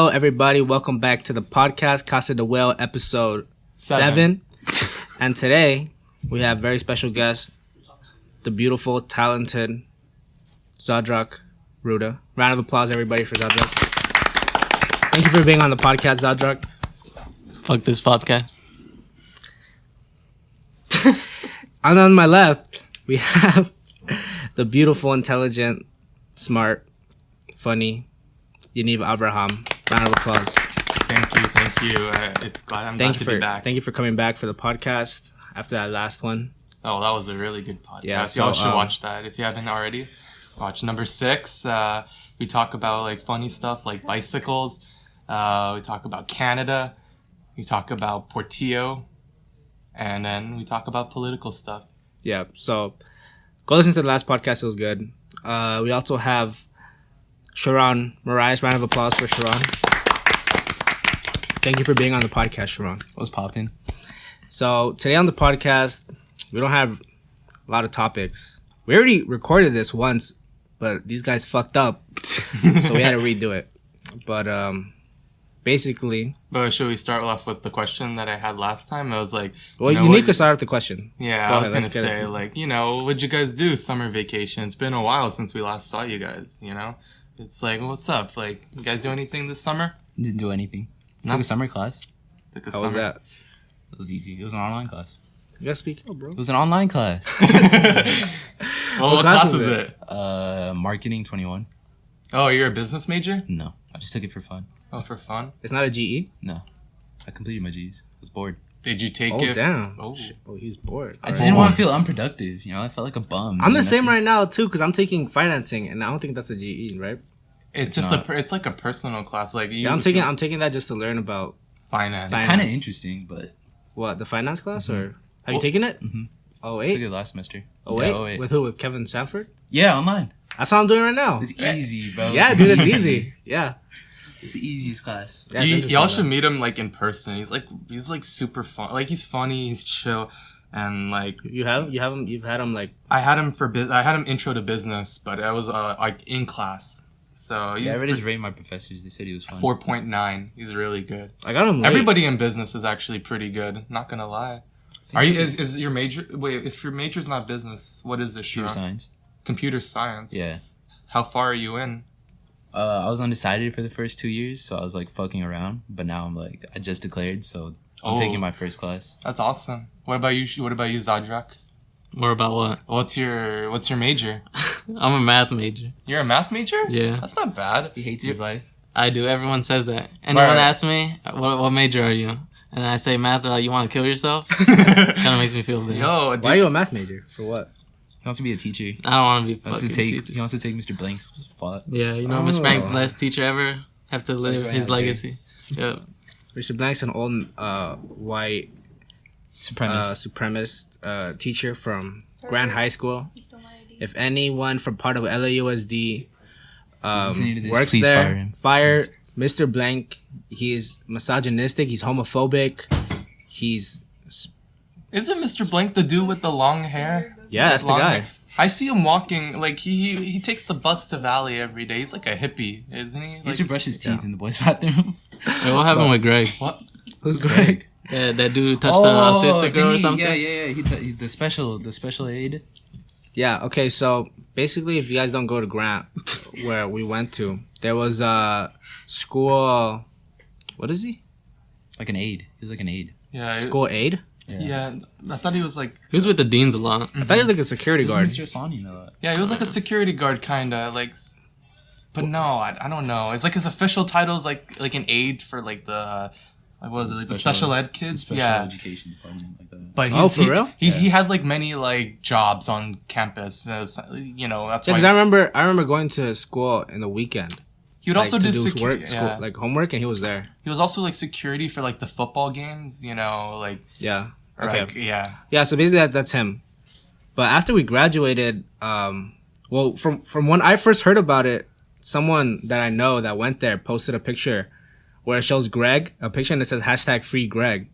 everybody. Welcome back to the podcast, Casa de Well, episode 7. And today, we have very special guest, the beautiful, talented Zadrac Ruda. Round of applause, everybody, for Zadrac. Thank you for being on the podcast, Zadrac. Fuck this podcast. And on my left, we have the beautiful, intelligent, smart, funny Yaniv Abraham. Round of applause. Thank you. It's glad I'm glad to be back. Thank you for coming back for the podcast after that last one. Oh, that was a really good podcast. Yeah, Y'all should watch that if you haven't already. Watch number 6. We talk about like funny stuff like bicycles. We talk about Canada. We talk about Portillo, and then we talk about political stuff. Yeah, so go listen to the last podcast. It was good. We also have Sheran Marias. Round of applause for Sheran. Thank you for being on the podcast, Sheran. What's popping? So today on the podcast, we don't have a lot of topics. We already recorded this once, but these guys fucked up, so we had to redo it. But basically... But should we start off with the question that I had last time? I was like... Well, you need to start with the question. Yeah, I was going to say, like, what'd you guys do summer vacation? It's been a while since we last saw you guys, It's like, what's up? Like, you guys do anything this summer? Didn't do anything. Took a summer class. How was that? It was easy. It was an online class. You gotta speak up, bro. It was an online class. Well, what class is it? Marketing 21. Oh, you're a business major? No, I just took it for fun. Oh, for fun? It's not a GE? No. I completed my Gs. I was bored. Did you take it? Oh, damn. Oh, he's bored. I just didn't want to feel unproductive. I felt like a bum. I'm the same right now, too, because I'm taking financing, and I don't think that's a GE, right? It's just it's like a personal class. Like I'm taking that just to learn about finance. It's kind of interesting, but... What, the finance class, or... Have you taken it? Mm-hmm. Oh, I 08? took it last semester. Oh, yeah, 08? With who? With Kevin Sanford? Yeah, online. That's what I'm doing right now. It's easy, bro. Yeah, dude, it's easy. Yeah. It's the easiest class. Yeah, y'all should meet him like in person. He's like super fun. Like he's funny, he's chill, and like you've had him like I had him I had him intro to business, but I was like in class. So yeah, I read his rate. My professors, they said he was fun. 4.9. He's really good. I got him late. Everybody in business is actually pretty good. Not gonna lie. Is your major? Wait, if your major's not business, what is this? Computer science. Computer science. Yeah. How far are you in? I was undecided for the first 2 years, so I was like fucking around. But now I'm like, I just declared, so I'm taking my first class. That's awesome. What about you? Zadrac? More about what? What's your major? I'm a math major. You're a math major? Yeah. That's not bad. He hates his life. I do. Everyone says that. Anyone asks me, what major are you? And I say math, they're like, you want to kill yourself? Kind of makes me feel bad. Yo, why are you a math major? For what? He wants to be a teacher. I don't want to be fucking teacher. He wants to take Mr. Blank's spot. Yeah, Mr. Blank, last teacher ever, have to live his legacy. Yep. Mr. Blank's an old white supremacist teacher from Grand High School. If anyone from part of LAUSD works please there, fire Mr. Blank. He's misogynistic. He's homophobic. Isn't Mr. Blank the dude with the long hair? Yeah, that's the guy. Hair? I see him walking, like, he takes the bus to Valley every day. He's like a hippie, isn't he? He used to brush his teeth in the boys' bathroom. Hey, what happened with Greg? What? Who's Greg? Yeah, that dude touched the autistic girl or something? Yeah. He the special aid. Yeah, okay, so basically if you guys don't go to Grant, where we went to, there was a school... What is he? Like an aide. He was like an aide. Yeah. School aide? Yeah, I thought he was like... He was with the deans a lot. I thought he was like a security guard. Mr. Asani, Yeah, he was like a security guard, kind of, like... But no, I don't know. It's like his official title is like an aide for like the... Like, what was it? Like the special ed kids? Special education department, like that. But for real? He had like many like jobs on campus. That's why. Because I remember going to school in the weekend. He would also do work, school, like homework, and he was there. He was also like security for like the football games. Like yeah. Okay. Like, yeah. Yeah. So basically, that's him. But after we graduated, well, from when I first heard about it, someone that I know that went there posted a picture where it shows Greg, a picture, and it says #FreeGreg.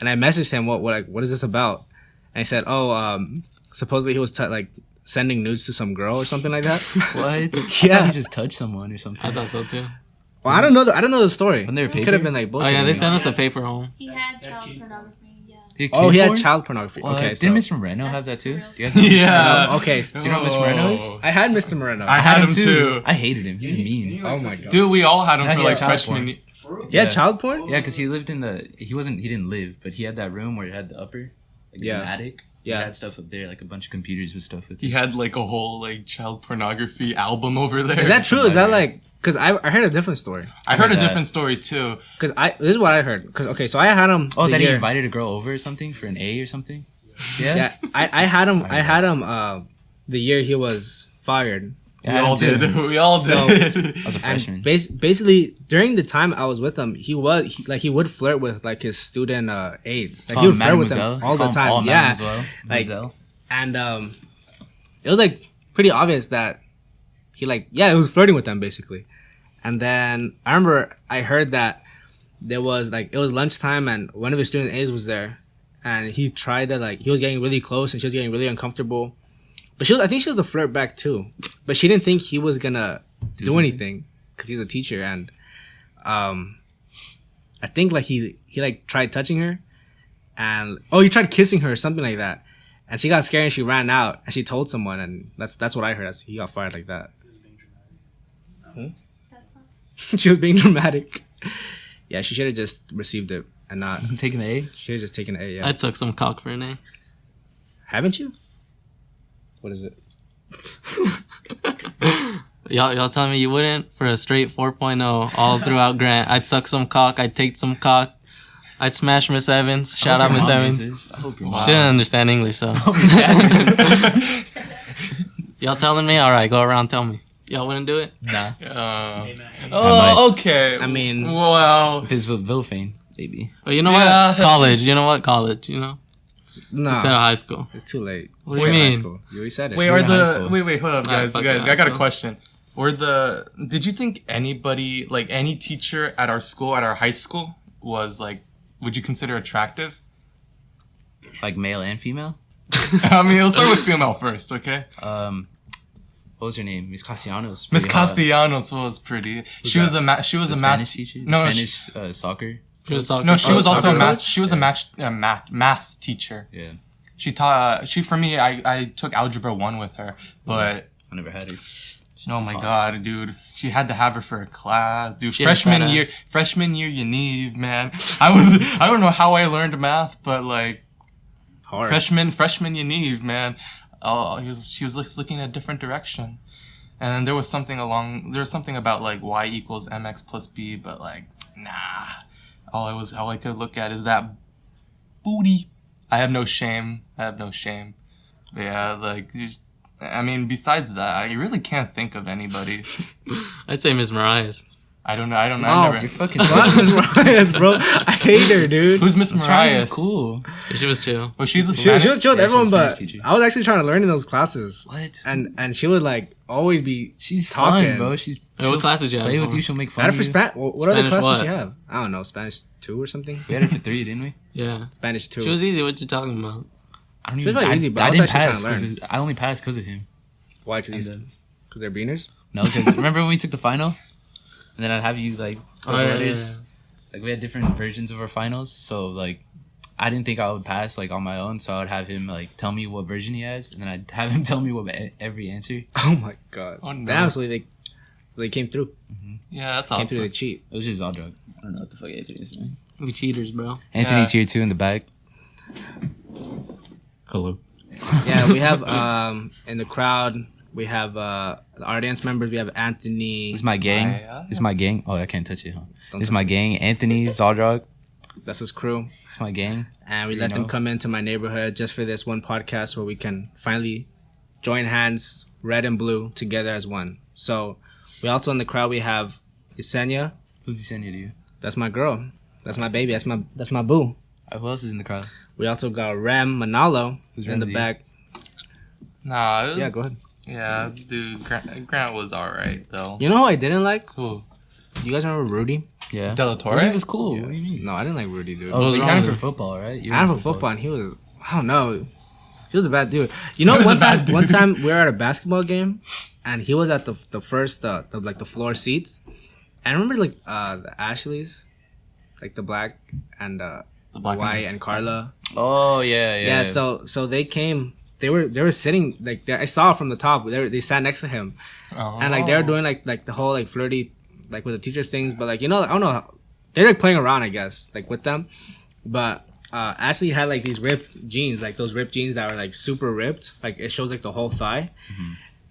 And I messaged him, what is this about? And he said, supposedly he was sending nudes to some girl or something like that. What? Yeah. I thought he just touched someone or something. I thought so too. Well, I don't know. I don't know the story. Wasn't there a It could paper? have been like Oh bullshit. yeah, they sent us a paper home. He had child pornography. Yeah. Oh, he had porn? child pornography. What? Okay, Didn't so Mr. Moreno have that too? That's Do you guys know Mr. Yeah. Moreno? okay, Do you know what Mr. Moreno is? I had Mr. Moreno. I had him too. I hated him. He's mean. Oh my god. Dude, we all had him Now for he like had child freshman porn. year. Yeah, child porn. Yeah, because he lived in the. He didn't live, but he had that room where it had the upper. Like Yeah. an attic. Yeah. He had stuff up there, like a bunch of computers with stuff with He had like a whole like child pornography album over there. Is that true? Is that like? Because I heard a different story. I heard a that. different story too. Because this is what I heard. Because okay, so I had him. Oh, the that he year- invited a girl over or something for an A or something? Yeah? Yeah, I had him. I had him. The year he was fired. We I had all him too. did. We all So- did. I was a freshman. And basically, during the time I was with him, he would flirt with like his student aides. Like he would flirt with them all the time. Yeah, like Mademoiselle. and it was like pretty obvious that he it was flirting with them basically. And then I remember I heard that there was it was lunchtime and one of his student aides was there, and he tried to he was getting really close and she was getting really uncomfortable. But I think she was a flirt back too. But she didn't think he was gonna do anything because he's a teacher. And I think he tried touching her, and he tried kissing her or something like that. And she got scared and she ran out and she told someone, and that's what I heard. He got fired like that. That's nuts. She was being dramatic. Yeah, she should have just received it and not. Taking the A? She should have just taken an A. Yeah, I took some cock for an A. haven't you? What is it? Y'all telling me you wouldn't for a straight 4.0 all throughout Grant. I'd suck some cock. I'd take some cock. I'd smash Miss Evans. Shout out Miss Evans. I hope your She mom. didn't understand English, so. Y'all telling me? All right, go around. Tell me. Y'all wouldn't do it? Nah. Oh, okay. I mean, well, If it's Vilfane, maybe. Well, you know Yeah. what? College. You know what? College. You know? no, Instead of high school. it's too late. What do you High mean? school. You already said it. wait, You're in high school. wait, hold up, Alright, guys, fuck guys. high I got a school. question. Did you think anybody, any teacher at our school, at our high school, was would you consider attractive? Like male and female? I mean, let's start with female first, okay? What was her name? Miss Castellanos. Miss Castellanos was pretty. She was a math Spanish teacher? No, Spanish soccer? She was soccer. no, she was also a soccer math. coach? She was a math teacher. Yeah. She taught. For me, I took algebra 1 with her, but I never had her. oh my god, dude, she had to have her for a class, dude. She had a fat Freshman year, Yaniv, man. I don't know how I learned math, but Hard. freshman Yaniv, man. Oh, she was looking a different direction, and there was something about y equals mx plus b, but nah. All I could look at is that booty. I have no shame. But yeah, I mean, besides that, I really can't think of anybody. I'd say Miss Mariah's. I don't know. I've Oh, never. You're fucking Fuck Miss Mariah's, bro. I hate her, dude. Who's Miss Mariah? Mariah's cool. She was chill. Oh, she's a She Spanish. was chill with Yeah, everyone, she's a Spanish but teacher. I was actually trying to learn in those classes. What? And she would always be She's talking. fun, bro. She's Hey, what class did you have play for? with you. She'll make fun Not of for you. Spanish. What other Spanish classes what? did you have? I don't know, Spanish 2 or something. We had her for 3, didn't we? Yeah. Spanish 2. She was easy. What you talking about? I don't She was very easy, but I I was didn't actually pass. trying to learn. 'Cause I only passed because of him. Why? Because And they're beaners. No, because remember when we took the final, and then I'd have you put Oh, yeah, letters. We had different versions of our finals, so I didn't think I would pass on my own, so I would have him tell me what version he has, and then I'd have him tell me every answer. Oh my god. Oh, no. Damn. So they came through. Yeah, that's Came through the awesome. cheat. It was just Zadrac. I don't know what the fuck Anthony is doing. We cheaters, bro. Anthony's here too in the back. Hello. Yeah, we have in the crowd. We have the art dance members. We have Anthony. This is my gang. Yeah. This is my gang. Oh, I can't touch it, huh? Don't This is touch my gang. Anthony, Zadrac. That's his crew. This is my gang. And we You let them know. come into my neighborhood just for this one podcast where we can finally join hands, red and blue, together as one. So we also in the crowd we have Yesenia. Who's he sending to you? That's my girl. That's my baby. That's my boo. Who else is in the crowd? We also got Rem Manalo Who's in Rem the to you? back. Nah. Yeah, go ahead. Yeah, dude. Grant was alright though. You know who I didn't like? Who? You guys remember Rudy? Yeah. De La Torre? Rudy was cool. What do you mean? No, I didn't like Rudy, dude. Oh, was but you wrong had him with for football, right? You were I in had him for football, and he was, I don't know, he was a bad dude. You know, He was one a bad time, dude. one time we were at a basketball game, and he was at the first, the floor seats, I remember like the Ashleys, like the black and the black white and and Carla. Oh yeah. Yeah. So they came. They were sitting like I saw from the top. They sat next to him, and like they were doing like the whole like flirty like with the teachers things. But like I don't know, they're like playing around I guess like with them. But Ashley had like these ripped jeans, like those ripped jeans that were like super ripped. Like it shows like the whole thigh,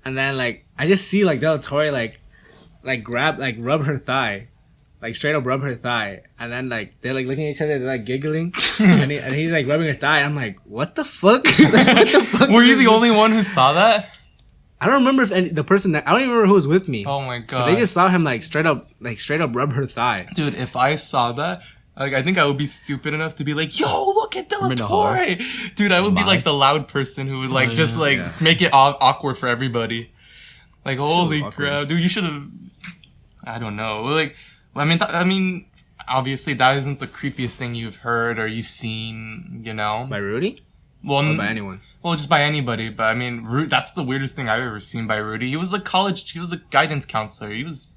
and then like I just see like Delatory like rub her thigh. Like straight up rub her thigh, and then like they're like looking at each other, they're like giggling, and he's like rubbing her thigh. I'm like, what the fuck? Like, what the fuck? Were you the only one who saw that? I don't remember if the person that I don't even remember who was with me. Oh my But god! they just saw him like straight up rub her thigh. Dude, if I saw that, like I think I would be stupid enough to be like, "Yo, look at Delatory!" Dude, I would be like the loud person who would like make it awkward for everybody. Like, holy crap, dude! You should have. I don't know. Like. I mean, obviously that isn't the creepiest thing you've heard or you've seen, you know. By Rudy? Well, or by anyone? Well, just by anybody. But I mean, that's the weirdest thing I've ever seen by Rudy. He was he was a guidance counselor. He was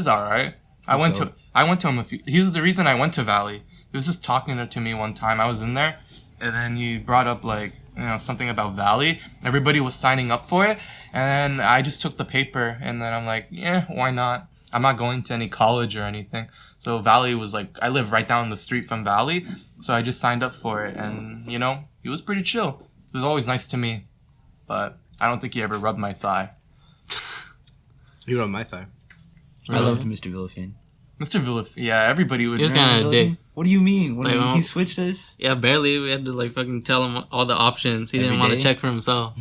all right. I went to him he was the reason I went to Valley. He was just talking to me one time. I was in there, and then he brought up like something about Valley. Everybody was signing up for it, and then I just took the paper, and then I'm like, yeah, why not? I'm not going to any college or anything. So Valley was like, I live right down the street from Valley. So I just signed up for it. And, he was pretty chill. He was always nice to me. But I don't think he ever rubbed my thigh. He rubbed my thigh. I loved Mr. Villafane. Mr. Villafane, yeah, everybody would. He was kind of a dick. What do you mean? When Like, he switched us? Yeah, barely. We had to like fucking tell him all the options. He didn't Every want to day? check for himself.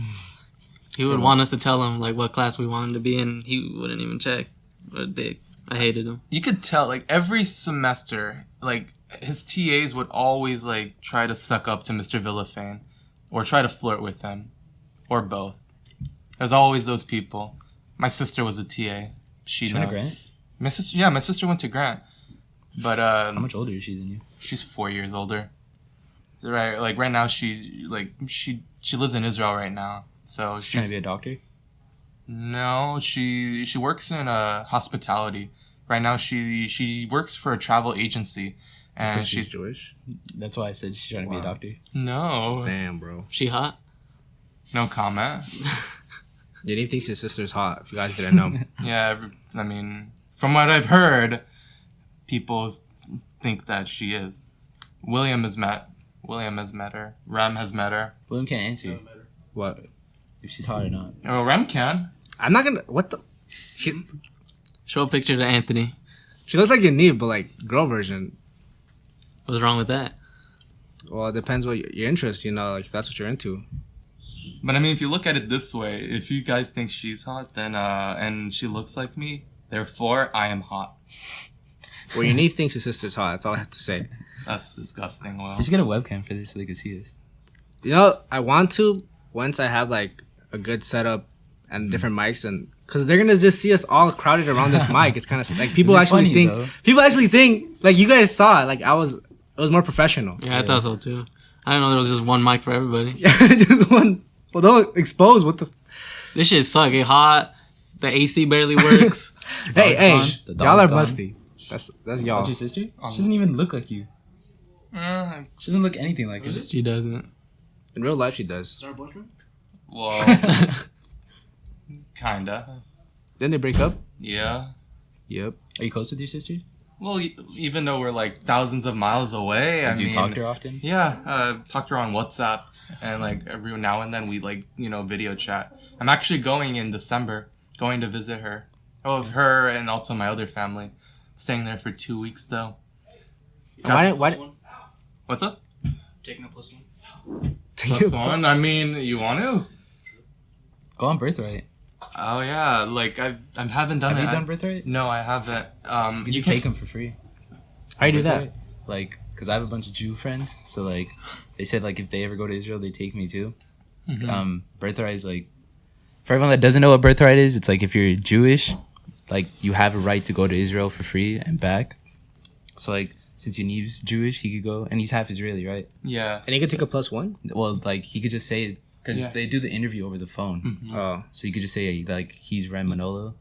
He would want us to tell him like what class we wanted to be in. He wouldn't even check. What a dick. I hated him. You could tell, like, every semester, like, his TAs would always, like, try to suck up to Mr. Villafane. Or try to flirt with him. Or both. There's always those people. My sister was a TA. She Trying to knows. Grant? My sister went to Grant. But, How much older is she than you? she's 4 years older. Right, like, right now, she lives in Israel right now. So She's trying to be a doctor? No, she works in hospitality. Right now, she works for a travel agency, and She's Jewish? That's why I said she's trying to be a doctor. no, Damn, bro. She hot? no comment. Yaniv thinks his sister's hot, if you guys didn't know. Yeah, I mean, from what I've heard, people think that she is. William has met her. Rem has met her. William can't answer What? if she's hot or not. Oh, Rem can. I'm not gonna. What the? Show a picture to Anthony. She looks like Yaniv, but like girl version. What's wrong with that? Well, it depends what your interest, like if that's what you're into. But I mean, if you look at it this way, if you guys think she's hot, then and she looks like me, therefore I am hot. Well, Yaniv thinks his sister's hot. That's all I have to say. That's disgusting. Well, We should get a webcam for this so they can see us. I want to once I have like a good setup and different mics, and because they're gonna just see us all crowded around this mic. It's kind of like people It'd be actually funny, think like you guys thought like it was more professional. Yeah, I thought so too. I didn't know there was just one mic for everybody. Yeah, just one. Well, don't expose what the. This shit suck. It hot. The AC barely works. Hey, gone. The y'all are dog's musty. That's y'all. That's your sister? She doesn't even look like you. She doesn't look anything like you. She doesn't. In real life, she does. well, kinda. Didn't they break up? Yeah. Yep. Are you close with your sister? Well, even though we're like thousands of miles away, I Do mean, you talk to her often? Yeah, talk to her on WhatsApp, and like every now and then we like video chat. I'm actually going in December, going to visit her. Oh, her and also my other family, staying there for 2 weeks though. Why? What's up? Taking a +1. Plus one. I mean, you want to? Go on Birthright. Oh yeah, like I haven't done Have it. you done Birthright? No, I haven't. You just take them for free. How you do that? Birthright. Like, because I have a bunch of Jew friends, so like, they said like if they ever go to Israel, they take me too. Birthright is like, for everyone that doesn't know what Birthright is, it's like if you're Jewish, like you have a right to go to Israel for free and back. So like, since Yaniv's Jewish, he could go, and he's half Israeli, right? Yeah. And you can take a +1. Well, like he could just say, because Yeah. they do the interview over the phone, Oh, so you could just say like he's Ren Manolo,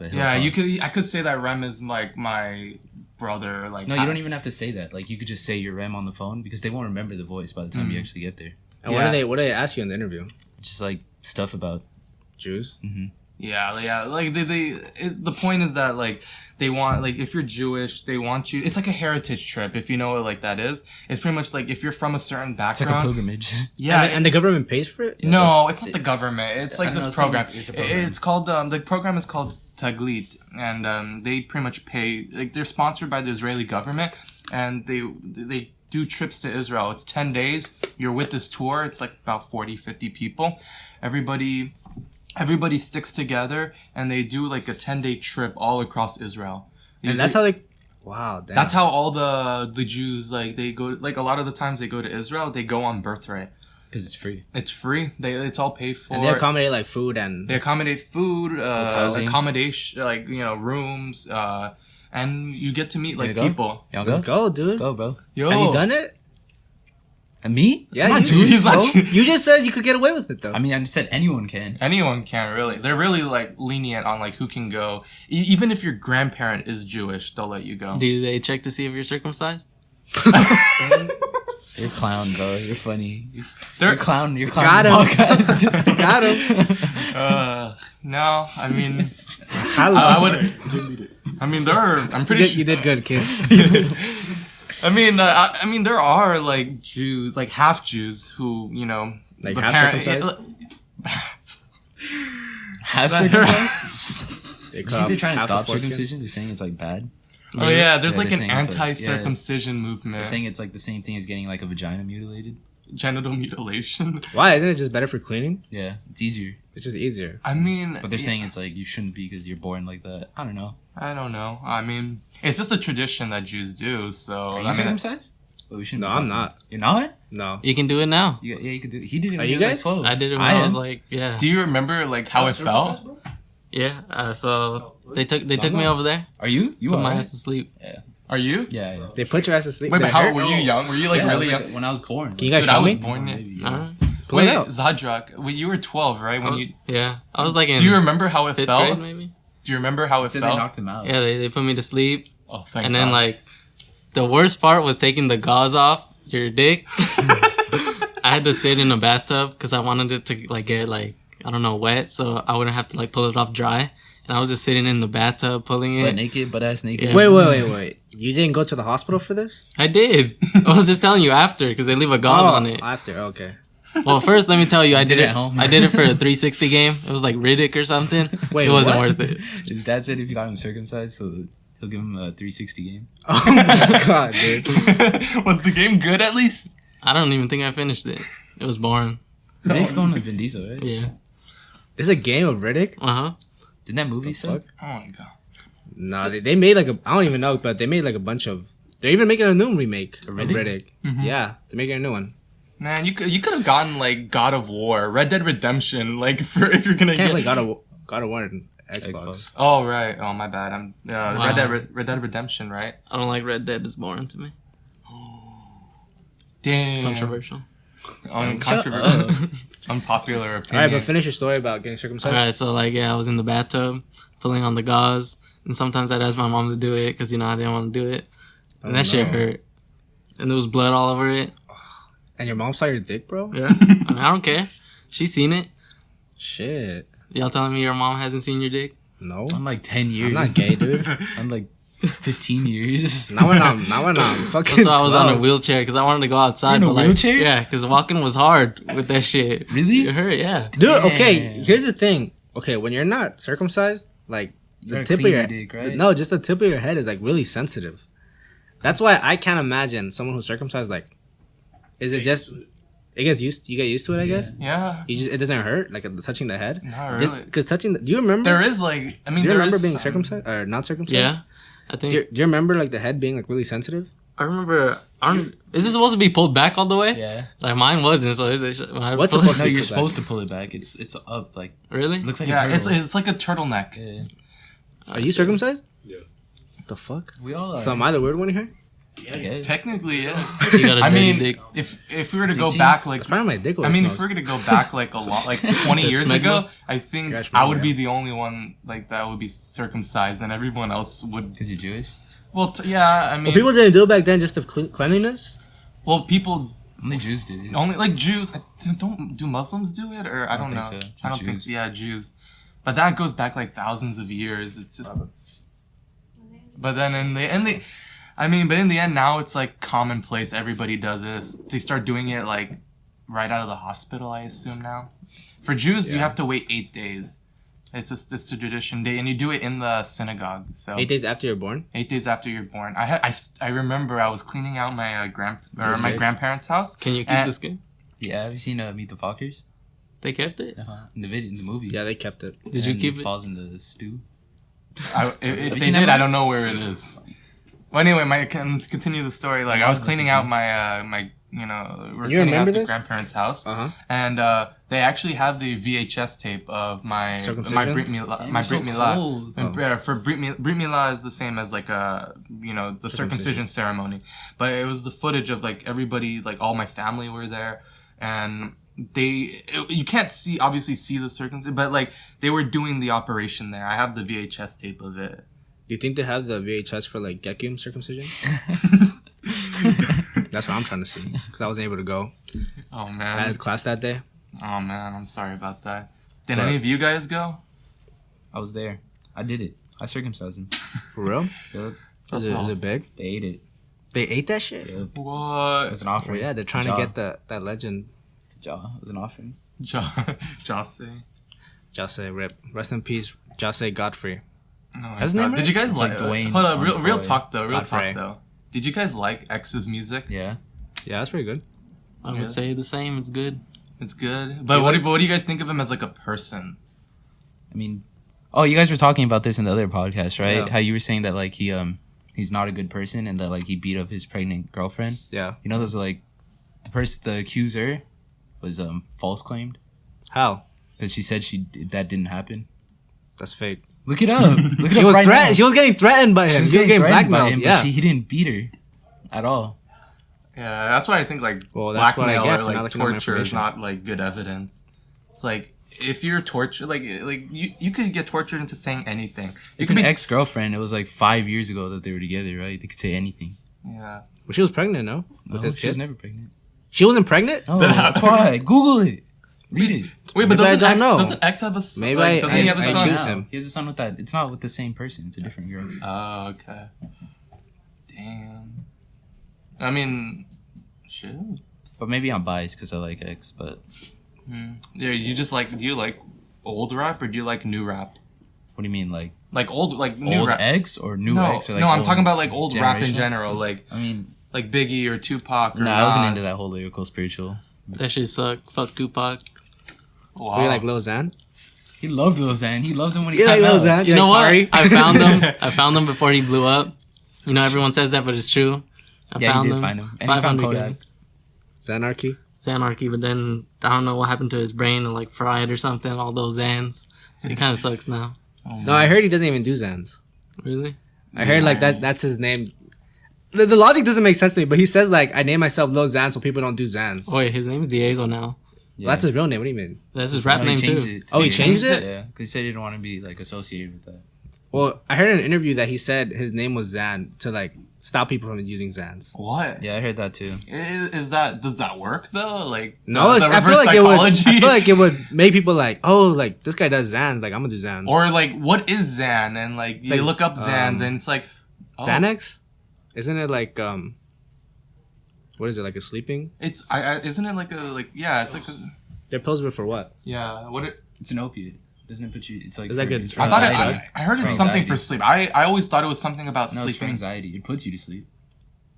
But Yeah, talk. you could. I could say that Rem is like my brother. Like No, you don't even have to say that. Like you could just say your Rem on the phone because they won't remember the voice by the time you actually get there. And Yeah. what do they ask you in the interview? Just like stuff about. Jews? Yeah. Like the point is that like they want like if you're Jewish, they want you. It's like a heritage trip, if you know what like that is. It's pretty much like if you're from a certain It's background. like a pilgrimage. Yeah, And the government pays for it? no, it's not the government. It's I like don't this know, program. it's a program. It's called the program is called Taglit, and they pretty much pay. Like they're sponsored by the Israeli government, and they do trips to Israel. It's 10 days. You're with this tour. It's like about 40, 50 people. Everybody sticks together, and they do like a 10-day trip all across Israel. And that's how they... Wow, damn. That's how all the Jews like they go. Like a lot of the times they go to Israel, they go on birthright. Because it's free. It's free. It's all paid for. And they accommodate like food and... They accommodate food, Housing. accommodation, like rooms, and you get to meet like There you go. people. Y'all Let's go, dude. Let's go, bro. Yo, Have you done it? And me? Yeah, I'm not you- Jewish, he's not bro. Jewish. You just said you could get away with it, though. I mean, I just said anyone can. Anyone can really. They're really like lenient on like who can go. Even if your grandparent is Jewish, they'll let you go. Do they check to see if you're circumcised? You're a clown, bro. You're funny. They're You're clown. You're Got clown. him. Podcast. Got him. no, I mean, Hello. I would. I mean, there are. I'm pretty sure. You did good, kid. I mean, there are like Jews, like half Jews, who Like the half circumcised? Half circumcised? They You cut think off they're trying to half the stop foreskin? circumcision? They're saying it's like bad. Oh yeah, there's Yeah, like they're an saying it's like- anti-circumcision They're movement. saying it's like the same thing as getting like a vagina mutilated. Genital mutilation. Why? Isn't it just better for cleaning? Yeah, it's easier. It's just easier. I mean, But they're saying it's like you shouldn't be because you're born like that. I don't know. I don't know. I mean, it's just a tradition that Jews do. So Are you I mean, circumcised? Oh, we shouldn't No, be I'm talking. not. You're not? No. You can do it now. Yeah, you could do it. He did it Are when he you was guys? like 12. I did it when I was like, yeah. do you remember like how it felt? Yeah, so they took me over there, Are you? You put are, my right? ass to sleep. Are you? Yeah, yeah. They put your ass to sleep. Wait, Did but it how hurt? were you young? Were you like Yeah, it really was, young? like, when I was born. Can you guys Dude, I show was me? born. Maybe, yeah. Alright. Pull it Wait, out. Zadrak, you were 12, right? When you Yeah, I was like in do you remember how it 5th felt? grade maybe. Do you remember how it Said they felt? knocked him out. Yeah, they put me to sleep, Oh, thank and God. then like the worst part was taking the gauze off your dick. I had to sit in a bathtub because I wanted it to like get like I don't know wet, so I wouldn't have to like pull it off dry. And I was just sitting in the bathtub pulling it. Butt naked, butt ass naked. Yeah. Wait. You didn't go to the hospital for this? I did. I was just telling you after because they leave a gauze on it. After, okay. Well, first let me tell you, I did it it at home. I did it for a 360 game. It was like Riddick or something. Wait, it wasn't what? worth it. His dad said if you got him circumcised, so he'll give him a 360 game. Oh my god, dude. Was the game good at least? I don't even think I finished it. It was boring. Next one with Vin Diesel, right? Yeah. This is a game of Riddick? Uh huh. Didn't that movie suck? Oh my God. Nah, they made like I don't even know, but they made like a bunch of. They're even making a new remake of Riddick. Yeah, they're making a new one. Man, you could have gotten like God of War, Red Dead Redemption, like for if you're gonna Can't get. play God of War on Xbox. Xbox. Oh right. Oh my bad. I'm Wow. Red Dead Redemption, right? I don't like Red Dead. It's boring to me. Damn. Controversial. Controversial. Unpopular All opinion. right, but finish your story about getting circumcised. All right, so like yeah, I was in the bathtub pulling on the gauze, and sometimes I'd ask my mom to do it because I didn't want to do it, and that shit hurt, and there was blood all over it. And your mom saw your dick, bro? Yeah, I mean I don't care. She's seen it. Shit. Y'all telling me your mom hasn't seen your dick? No. I'm like 10 years. I'm not gay, dude. I'm like 15 years. Not when I'm fucking So I was on a 12. wheelchair because I wanted to go outside. You're in a but, like, wheelchair? Yeah, because walking was hard with that shit. Really? It hurt. Yeah. Dude, okay, Damn. here's the thing. Okay, when you're not circumcised, like the gotta tip of clean your your dick, right? no, just the tip of your head is like really sensitive. That's why I can't imagine someone who's circumcised. Like, is it just it gets used? You get used to it, I guess. Yeah. You just it doesn't hurt like touching the head. Not Just really. because touching. Do you remember? There is like I mean do you there remember is being some- circumcised or not circumcised? Yeah. I think Do you remember like the head being like really sensitive? I remember. Is this supposed to be pulled back all the way? Yeah. Like mine wasn't. So when I What's pulled- supposed No, to be you're pulled back? supposed to pull it back. It's up like Really? it looks like Yeah, a turtle. it's like a turtleneck. Yeah. Are you circumcised? Yeah. What the fuck? We all are. So am I the weird one here? I guess. Technically, yeah. You got a I dirty mean, dick. if we were to go Dick back cheese? like, That's probably my dick. I mean, if we were to go back like a lot, like 20 years smegma? ago, I think Yeah, it's I would smegma, be the only one like that would be circumcised, and everyone else would. Because you're Jewish? Well, yeah, I Well, mean, people didn't do it back then just of cleanliness. well, people Only Jews did it. only like Jews. Don't do Muslims do it, or I don't know. think so. Just I don't think Jews. so. Yeah, Jews. But that goes back like thousands of years. It's just. But then in the but in the end now it's like commonplace. Everybody does this. They start doing it like right out of the hospital, I assume now. For Jews, you Yeah. have to wait 8 days. It's just it's a tradition day, and you do it in the synagogue. So 8 days after you're born. 8 days after you're born. I remember I was cleaning out my my Okay. grandparents' house. Can you keep and- this game? Yeah, have you seen Meet the Fockers? They kept it. In the movie. Yeah, they kept it. Did you And keep he it? falls in the stew. If Have they you did, seen that I movie? don't know where it is. Well, anyway, continue the story. Like I was cleaning out my my we're You cleaning remember out the this? grandparents' house, Uh-huh. and they actually have the VHS tape of my Circumcision? Brit Milah. Damn, My you're so Brit Milah. cold. And, for Brit Milah is the same as like the circumcision ceremony, but it was the footage of like everybody, like all my family were there, and you can't obviously see the circumcision, but like they were doing the operation there. I have the VHS tape of it. Do you think they have the VHS for like Gekum circumcision? That's what I'm trying to see because I wasn't able to go. Oh I man. had class that day. Oh man, I'm sorry about that. Did What? any of you guys go? I was there. I did it. I circumcised him. For real? Yep. Is it big? They ate it. They ate that shit? Yep. It What? was an Oh, offering. yeah, they're trying to get that legend. It's a jaw. It was an offering. Jose. Jose, rip. Rest in peace, Jose Godfrey. Oh my That's his name, God. Did you guys It's like? like Dwayne Hold on, on real Floyd. talk though. Real Godfrey. talk though. Did you guys like X's music? Yeah. Yeah, that's pretty good. I Yeah. would say the same. It's good. It's good. But what do you guys think of him as like a person? I mean, oh, you guys were talking about this in the other podcast, right? Yeah. How you were saying that like he's not a good person and that like he beat up his pregnant girlfriend. Yeah. You know, those are like the accuser was false claimed How? because she said that didn't happen. That's fake. Look it up. Look it She up was right threatened. now. She was getting threatened by him. She was getting threatened by blackmailed. him, Yeah. but he didn't beat her at all. Yeah, that's why I think like Well, that's what I blackmail get or for not like looking at my torture is information. not like good evidence. It's like if you're tortured, like you could get tortured into saying anything. You It's could an be ex-girlfriend. It was like 5 years ago that they were together, right? They could say anything. yeah. Well, she was pregnant, no? No, With his she was kid? never pregnant. She wasn't pregnant? Oh, that's why. Google it. Read it. Wait, but Maybe I don't know. doesn't X have a son? Maybe like, doesn't he have a I son? accuse him. He has a son with that. It's not with the same person. It's a different girl. Oh, okay. Damn. I mean, shit. But maybe I'm biased because I like X. But Yeah, you just like. Do you like old rap or do you like new rap? what do you mean, like Like new old rap. X or new no, X? Or like no, I'm old talking about like old rap in generational? general, like I mean, Biggie or Tupac. Or no, I wasn't Nas. into that whole lyrical spiritual. That shit suck. Fuck Tupac. Wow. Were you like Lil Xan? He loved Lil Xan. He loved him when he You like came Lil out. Xan? You know what? Sorry. I found him. I found him before he blew up. You know, everyone says that, but it's true. I Yeah, found he did him. find him, and he found 500 Kodak. gigs. Xanarchy? Xanarchy, but then I don't know what happened to his brain and like fried or something. All those Xans. So he kind of sucks now. No, I heard he doesn't even do Xans. Really? I heard like that's his name. The logic doesn't make sense to me, but he says like I name myself Lil Xan so people don't do Xans. Oh wait, his name's Diego now. Yeah. Well, that's his real name. What do you mean? That's his rap No, name he changed too. it. Oh, he changed it? Yeah, because he said he didn't want to be like associated with that. Well, I heard in an interview that he said his name was Xan to like stop people from using Xans. What? Yeah, I heard that too. Is that does that work though? Like No, the I feel reverse like it would. I psychology? feel like it would make people like, oh, like this guy does Xans, like I'm gonna do Xans. Or like, what is Xan? And like, you like, look up Xan, and it's like oh, Xanax? Isn't it like what is it, like a sleeping? It's isn't it like yeah, it's like a, They're pills for what? yeah. What it? It's an opiate. Doesn't it put you? It's like Is that good? It's for I thought anxiety. I heard It's it's for something anxiety. for sleep. I always thought it was something about No, it's for sleeping. anxiety. It puts you to sleep.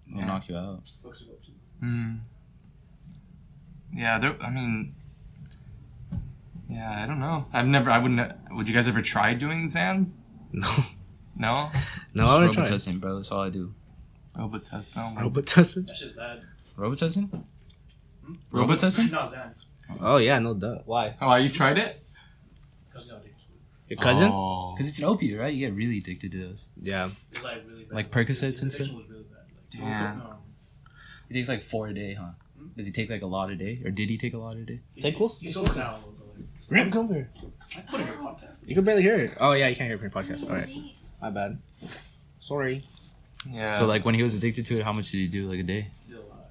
It'll Yeah. knock you out. Hmm. Yeah, there. I mean, yeah, I don't know. I wouldn't. Would you guys ever try doing Xans? No, No. no, I would Just try. Robitussin, bro. That's all I do. Robitussin. Robitussin. That's just bad. Robitussin? Robitussin? No, Xanax. Oh yeah, no duh. Why? Oh, you've tried it? Because you got addicted to it. Your cousin? Oh. Because it's an opiate, right? You get really addicted to those. Yeah. It's like really bad. Like Percocets and His addiction stuff? was really bad. Damn. He takes like 4 a day, huh? Does he take like a lot a day, or did he take a lot a day? Take close. You sold it down a little bit. Ram, come over. I put it in your podcast. You can barely hear it. Oh yeah, you can't hear it from your podcast. All right, my bad. Sorry. Yeah. So like when he was addicted to it, how much did he do like a day? He did a lot.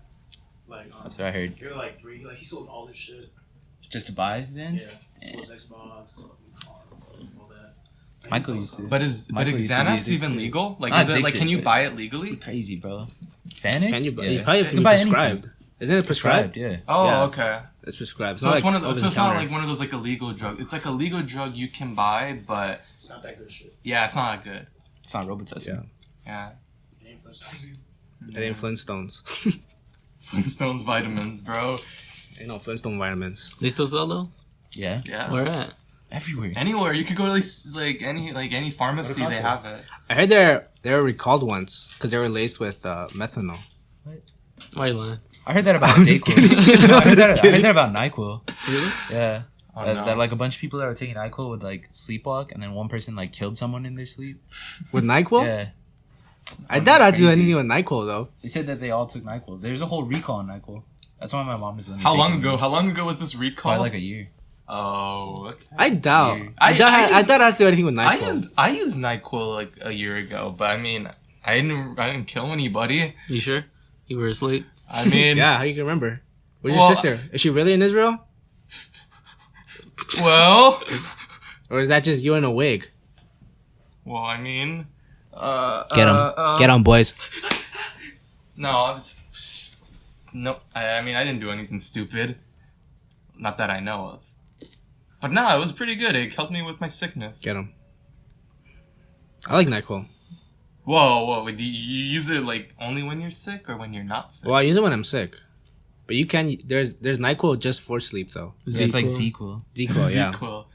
Like, That's what I heard. he was like 3. Like, he sold all this shit. Just to buy Yeah. Xans? Sold his Xbox, sold a car, all that. Like, Michael he used sold to. but is Michael used to be Xanax addicted even to it. legal? Like, Not is it like addicted, can you but- buy it legally? Crazy, bro. Xanax? Can you? Yeah. You probably have to You be can buy prescribed. Isn't it prescribed? Yeah. Oh, Yeah. okay. It's prescribed. So it's not one of over those. So the it's not counter. like one of those like illegal drugs. It's like a legal drug you can buy, but It's not that good shit. yeah, it's not that good. It's not Robitussin. Yeah. Yeah. It ain't Flintstones. It ain't Flintstones. Flintstones vitamins, bro. Ain't no Flintstone vitamins. They still sell those? Yeah. Yeah. Where at? Everywhere. Anywhere you could go to like any pharmacy, they have it. I heard they were recalled once because they were laced with methanol. Why you lying? I heard that about I'm just Dayquil. kidding. I I'm heard just that about NyQuil. Really? Yeah. Oh, that, no. that like a bunch of people that were taking NyQuil would like sleepwalk, and then one person like killed someone in their sleep. With NyQuil? Yeah. I doubt I'd do Crazy. anything with NyQuil though. They said that they all took NyQuil. There's a whole recall on NyQuil. That's why my mom was. How long ago? How long ago was this recall? Probably like a year. Oh, okay. I doubt. Weird. I doubt I'd do anything with NyQuil. I used NyQuil like a year ago, but I mean, I didn't kill anybody. You sure? You were asleep? I mean, Yeah, how you can remember? Where's Well, your sister? Is she really in Israel? well, Or is that just you in a wig? I mean, Get him. Get him, boys. No, I was. No, I mean, I didn't do anything stupid. Not that I know of. But no, it was pretty good. It helped me with my sickness. Get him. I like NyQuil. Whoa. Do you use it like only when you're sick or when you're not sick? Well, I use it when I'm sick. But you can. There's NyQuil just for sleep though. Yeah, it's like Sequel? ZQL. ZQL, yeah. Sequel.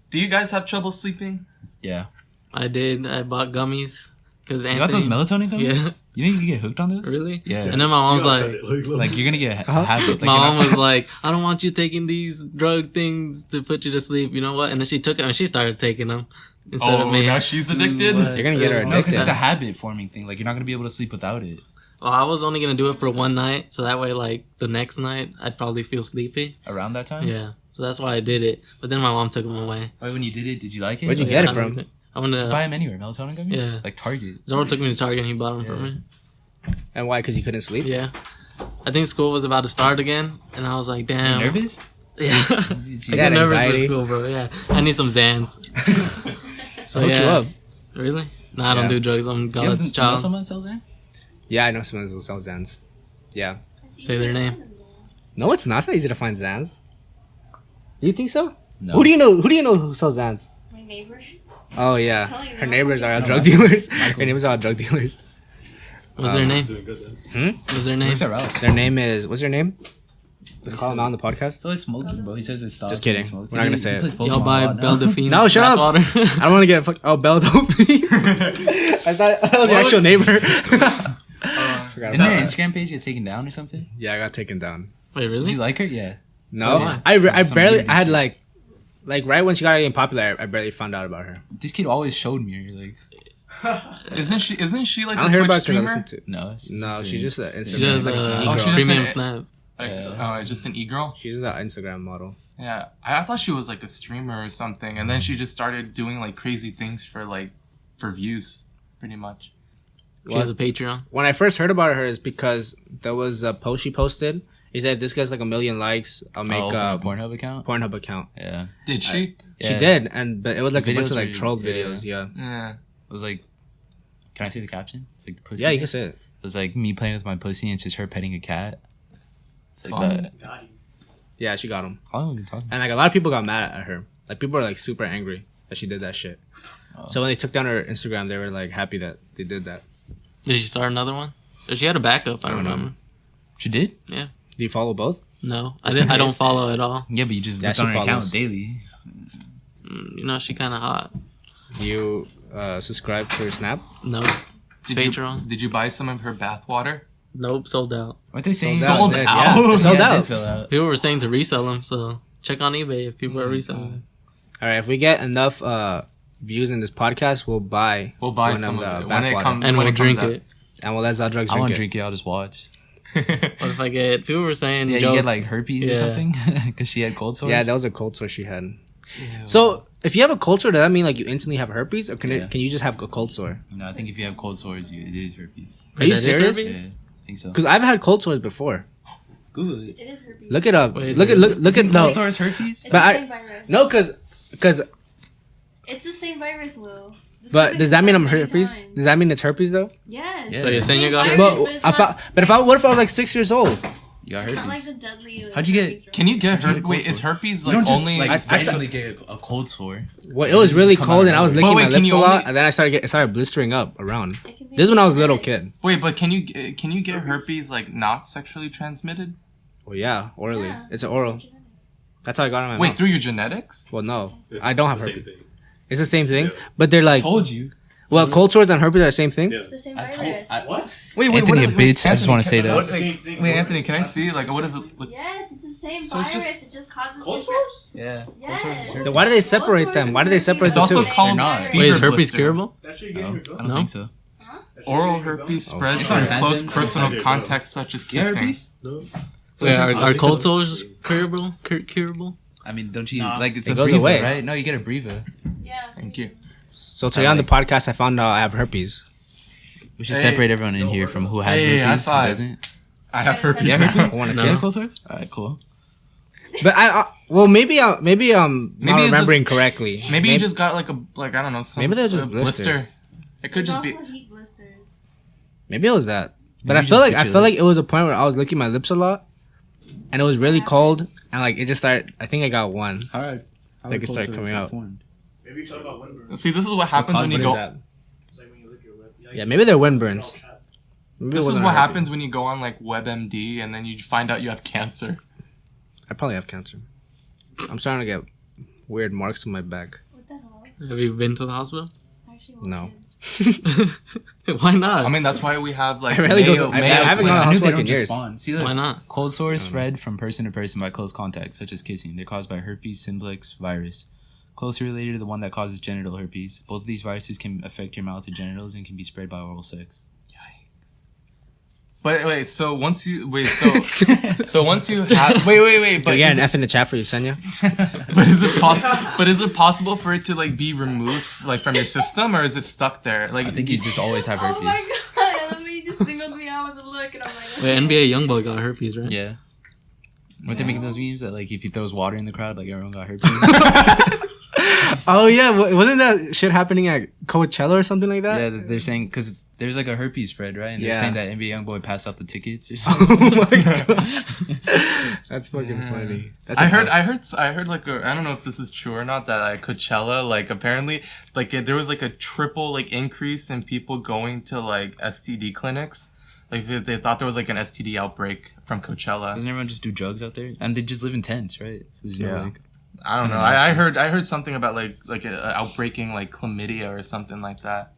Do you guys have trouble sleeping? Yeah. I did. I bought gummies. Cause You got those melatonin gummies? Yeah. You think you can get hooked on those? Really? Yeah. And then my mom's like, Like you're gonna get habits. Like, my you're mom not- was like, I don't want you taking these drug things to put you to sleep. You know what? And then she took them and she started taking them instead of me. Now she's addicted? You're gonna get her No, because it's a addicted. habit forming thing. Like you're not gonna be able to sleep without it. Well, I was only gonna do it for one night, so that way, like the next night, I'd probably feel sleepy. Around that time. Yeah, so that's why I did it. But then my mom took them away. Wait, when you did it, did you like it? Where'd you Like, get it I from? don't- I went buy to. them anywhere. Melatonin gummies. Yeah. Like Target. Zora took me to Target and he bought them for Yeah. me. And why? Because you couldn't sleep? Yeah, I think school was about to start again, and I was like, You damn. nervous? Yeah, I you get had nervous anxiety? for school, bro. Yeah, I need some Xans. So I'll hook yeah, you up. really? No, I don't Yeah. do drugs. I'm You know God's child. someone sells ants? Yeah, I know someone who sells Zans. Yeah. Say their name. No, it's not. It's not easy to find Zans. Do you think so? No. Who do you know? Who do you know who sells Zans? My neighbors. Oh yeah, Tell you her that. neighbors are all No, drug Michael. dealers. Michael. Her neighbors are all drug dealers. What's their name? Doing good then. What's their name? Works at Ralph. Their name is. What's your name? Let's call him on the podcast. It's always smoking, bro. He says it stops. Just kidding. when he smokes. We're not gonna He say it. plays Pokemon Y'all a buy lot now. Belle Delphine. No, shut up. Water. I don't want to get fucked. Oh, Belle Delphine. I thought that was your actual neighbor. Forgot Didn't her about that. Instagram page get taken down or something? Yeah, I got taken down. Wait, Did really? you like her? Yeah. No, Why? I Some barely. weird I had shit. like right when she got getting popular. I barely found out about her. This kid always showed me her. Like, Isn't she like I a don't hear Twitch about her. streamer? Listen to. no. No, she's just an Instagram. She does like an Oh, e-girl. she just premium an- snap. Like, just an e-girl? She's an Instagram model. Yeah. I thought she was like a streamer or something, and then she just started doing like crazy things for views, pretty much. She has a Patreon. When I first heard about her is because there was a post she posted. He said, if this gets like 1 million likes, I'll make Open a a Pornhub account. Pornhub account. Yeah. Did she? She Yeah. did, but it was like The a bunch videos of like were- troll yeah. videos. Yeah. Yeah. It was like, can I see the caption? It's like the pussy. Yeah, you can say it. It was like me playing with my pussy and it's just her petting a cat. It's like Fun. that. Got you. Yeah, she got him. How long have we been talking? And like a lot of people got mad at her. Like people were like super angry that she did that shit. So when they took down her Instagram, they were like happy that they did that. Did she start another one? She had a backup. I don't know. remember. She did? Do you follow both? No, I didn't. I don't follow at all. Yeah, but you just Yeah, looked she on her follows. account daily. You know, she kind of hot. Do you subscribe to her Snap? No, Patreon. Did you buy some of her bath water? Nope, sold out. Weren't they saying Sold Dead. out? Yeah, it's sold Yeah, it out. did sell out. People were saying to resell them, so check on eBay if people are reselling them. All right, if we get enough views in this podcast, we'll buy We'll buy one some of of the it when bath it water. comes And when we'll it comes drink out. it. And we'll let Zadrac I won't drink it. drink it. I'll just watch. What if I get? People were saying Yeah, jokes. you get like herpes or Yeah. something because she had cold sores. Yeah, that was a cold sore she had. So if you have a cold sore, does that mean like you instantly have herpes, or can Yeah. can you just have a cold sore? No, I think if you have cold sores, it is herpes. Are you That is serious? herpes? Yeah, I think so. Because I've had cold sores before. Google it. It is herpes. Look it up. Wait, is look it- at look at no. Cold sores herpes? It's But the I- same virus. No, because It's the same virus, Will. This but has does been that mean I'm many herpes? times. Does that mean it's herpes though? Yes. So it's you're the saying you same got virus, But but it's not, what if I was like 6 years old? You got it's not like herpes. the deadly. How'd you get- herpes from- Can you get How'd you get a herpes? cold Wait, is sore? herpes You like don't just only? like I- essentially get a cold sore. Well, it was really come cold out and I was of licking nowhere. my But wait, lips a can you lot, only- and then it started blistering up around. It can be This is when I was a little kid. genetics. Wait, but can you get herpes like not sexually transmitted? Well, yeah, orally. Yeah. It's an oral. That's how I got it in my Wait, mouth. through your genetics? Well, no, It's I don't have the same herpes. thing. It's the same thing, Yeah. but they're like, Told you. well, cold sores and herpes are the same thing. Yeah. It's the same I virus. told- What? Wait, Anthony, a bitch. I just want to say What, that. like, Same thing, wait, bro. Anthony, can I see? Like, what does it look? Yes, it's the same So it's virus. just- It just causes Cold different. sores? Yeah. Yes. Then why do they separate them? Why do they separate It's the also two? called They're not. fever Wait, is herpes blister. curable? That shit No, getting your I gum? don't No? think so. That shit Oral getting your gum? herpes Oh. spreads It's through not close random. personal It's contacts such as You got kissing. herpes? No. Wait, are I think cold so. sores curable? Curable? I mean, don't you Nah. like it's It a goes Breva, away. right? No, you get a Breva. Yeah. Thank you. So today on the podcast, I found out I have herpes. We should Hey. separate everyone in here from who has Hey, high herpes, who five. doesn't. I have herpes. Yeah, now. herpes. I want to No. kiss. Cold sores? All right, cool. But well, maybe I'm Maybe not it's remembering correctly. Maybe you just got like I don't know, some Maybe they're just a blisters. blister. It could There's just be. also heat blisters. Maybe it was that. But Maybe I feel just like bit your like lip. it was a point where I was licking my lips a lot, and it was really cold, and like it just started. I think I got one. All right. Like it started coming out. Maybe you talk about windburn. See, this is what happens when What you What is go. that? It's like when you lick your lip. Yeah, maybe they're wind burns. Maybe it This is wasn't what herpes. happens when you go on like WebMD and then you find out you have cancer. I probably have cancer. I'm starting to get weird marks on my back. What the hell? Have you been to the hospital? I actually want No. kids. Why not? I mean, that's why we have like I rarely go Mayo, to- I Mayo haven't Clinic. gone to I knew hospital they in don't just years. spawn. See, why look, not? cold sores spread from person to person by close contact, such as kissing. They're caused by herpes simplex virus, closely related to the one that causes genital herpes. Both of these viruses can affect your mouth or genitals and can be spread by oral sex. But wait, so once you so once you have wait, But but yeah, is an it, F in the chat for you, Senya. but is it possible for it to like be removed like from your system, or is it stuck there? Like I think you just always have herpes. Oh my god! Let me just singled me out with a look, and I'm like, Wait, NBA YoungBoy got herpes, right? Yeah. Weren't they making those memes that like if he throws water in the crowd, like everyone got herpes? Oh yeah, wasn't that shit happening at Coachella or something like that? Yeah, they're saying because there's like a herpes spread, right? And they're Yeah. saying that NBA YoungBoy passed out the tickets or something. Oh my god, that's fucking funny. That's I a- heard like I don't know if this is true or not that at Coachella like apparently like there was like a triple like increase in people going to like STD clinics. Like they thought there was like an STD outbreak from Coachella. Doesn't everyone just do drugs out there? And they just live in tents, right? So there's no Yeah. like. I don't know. kinda I nasty. heard something about like an outbreaking like chlamydia or something like that.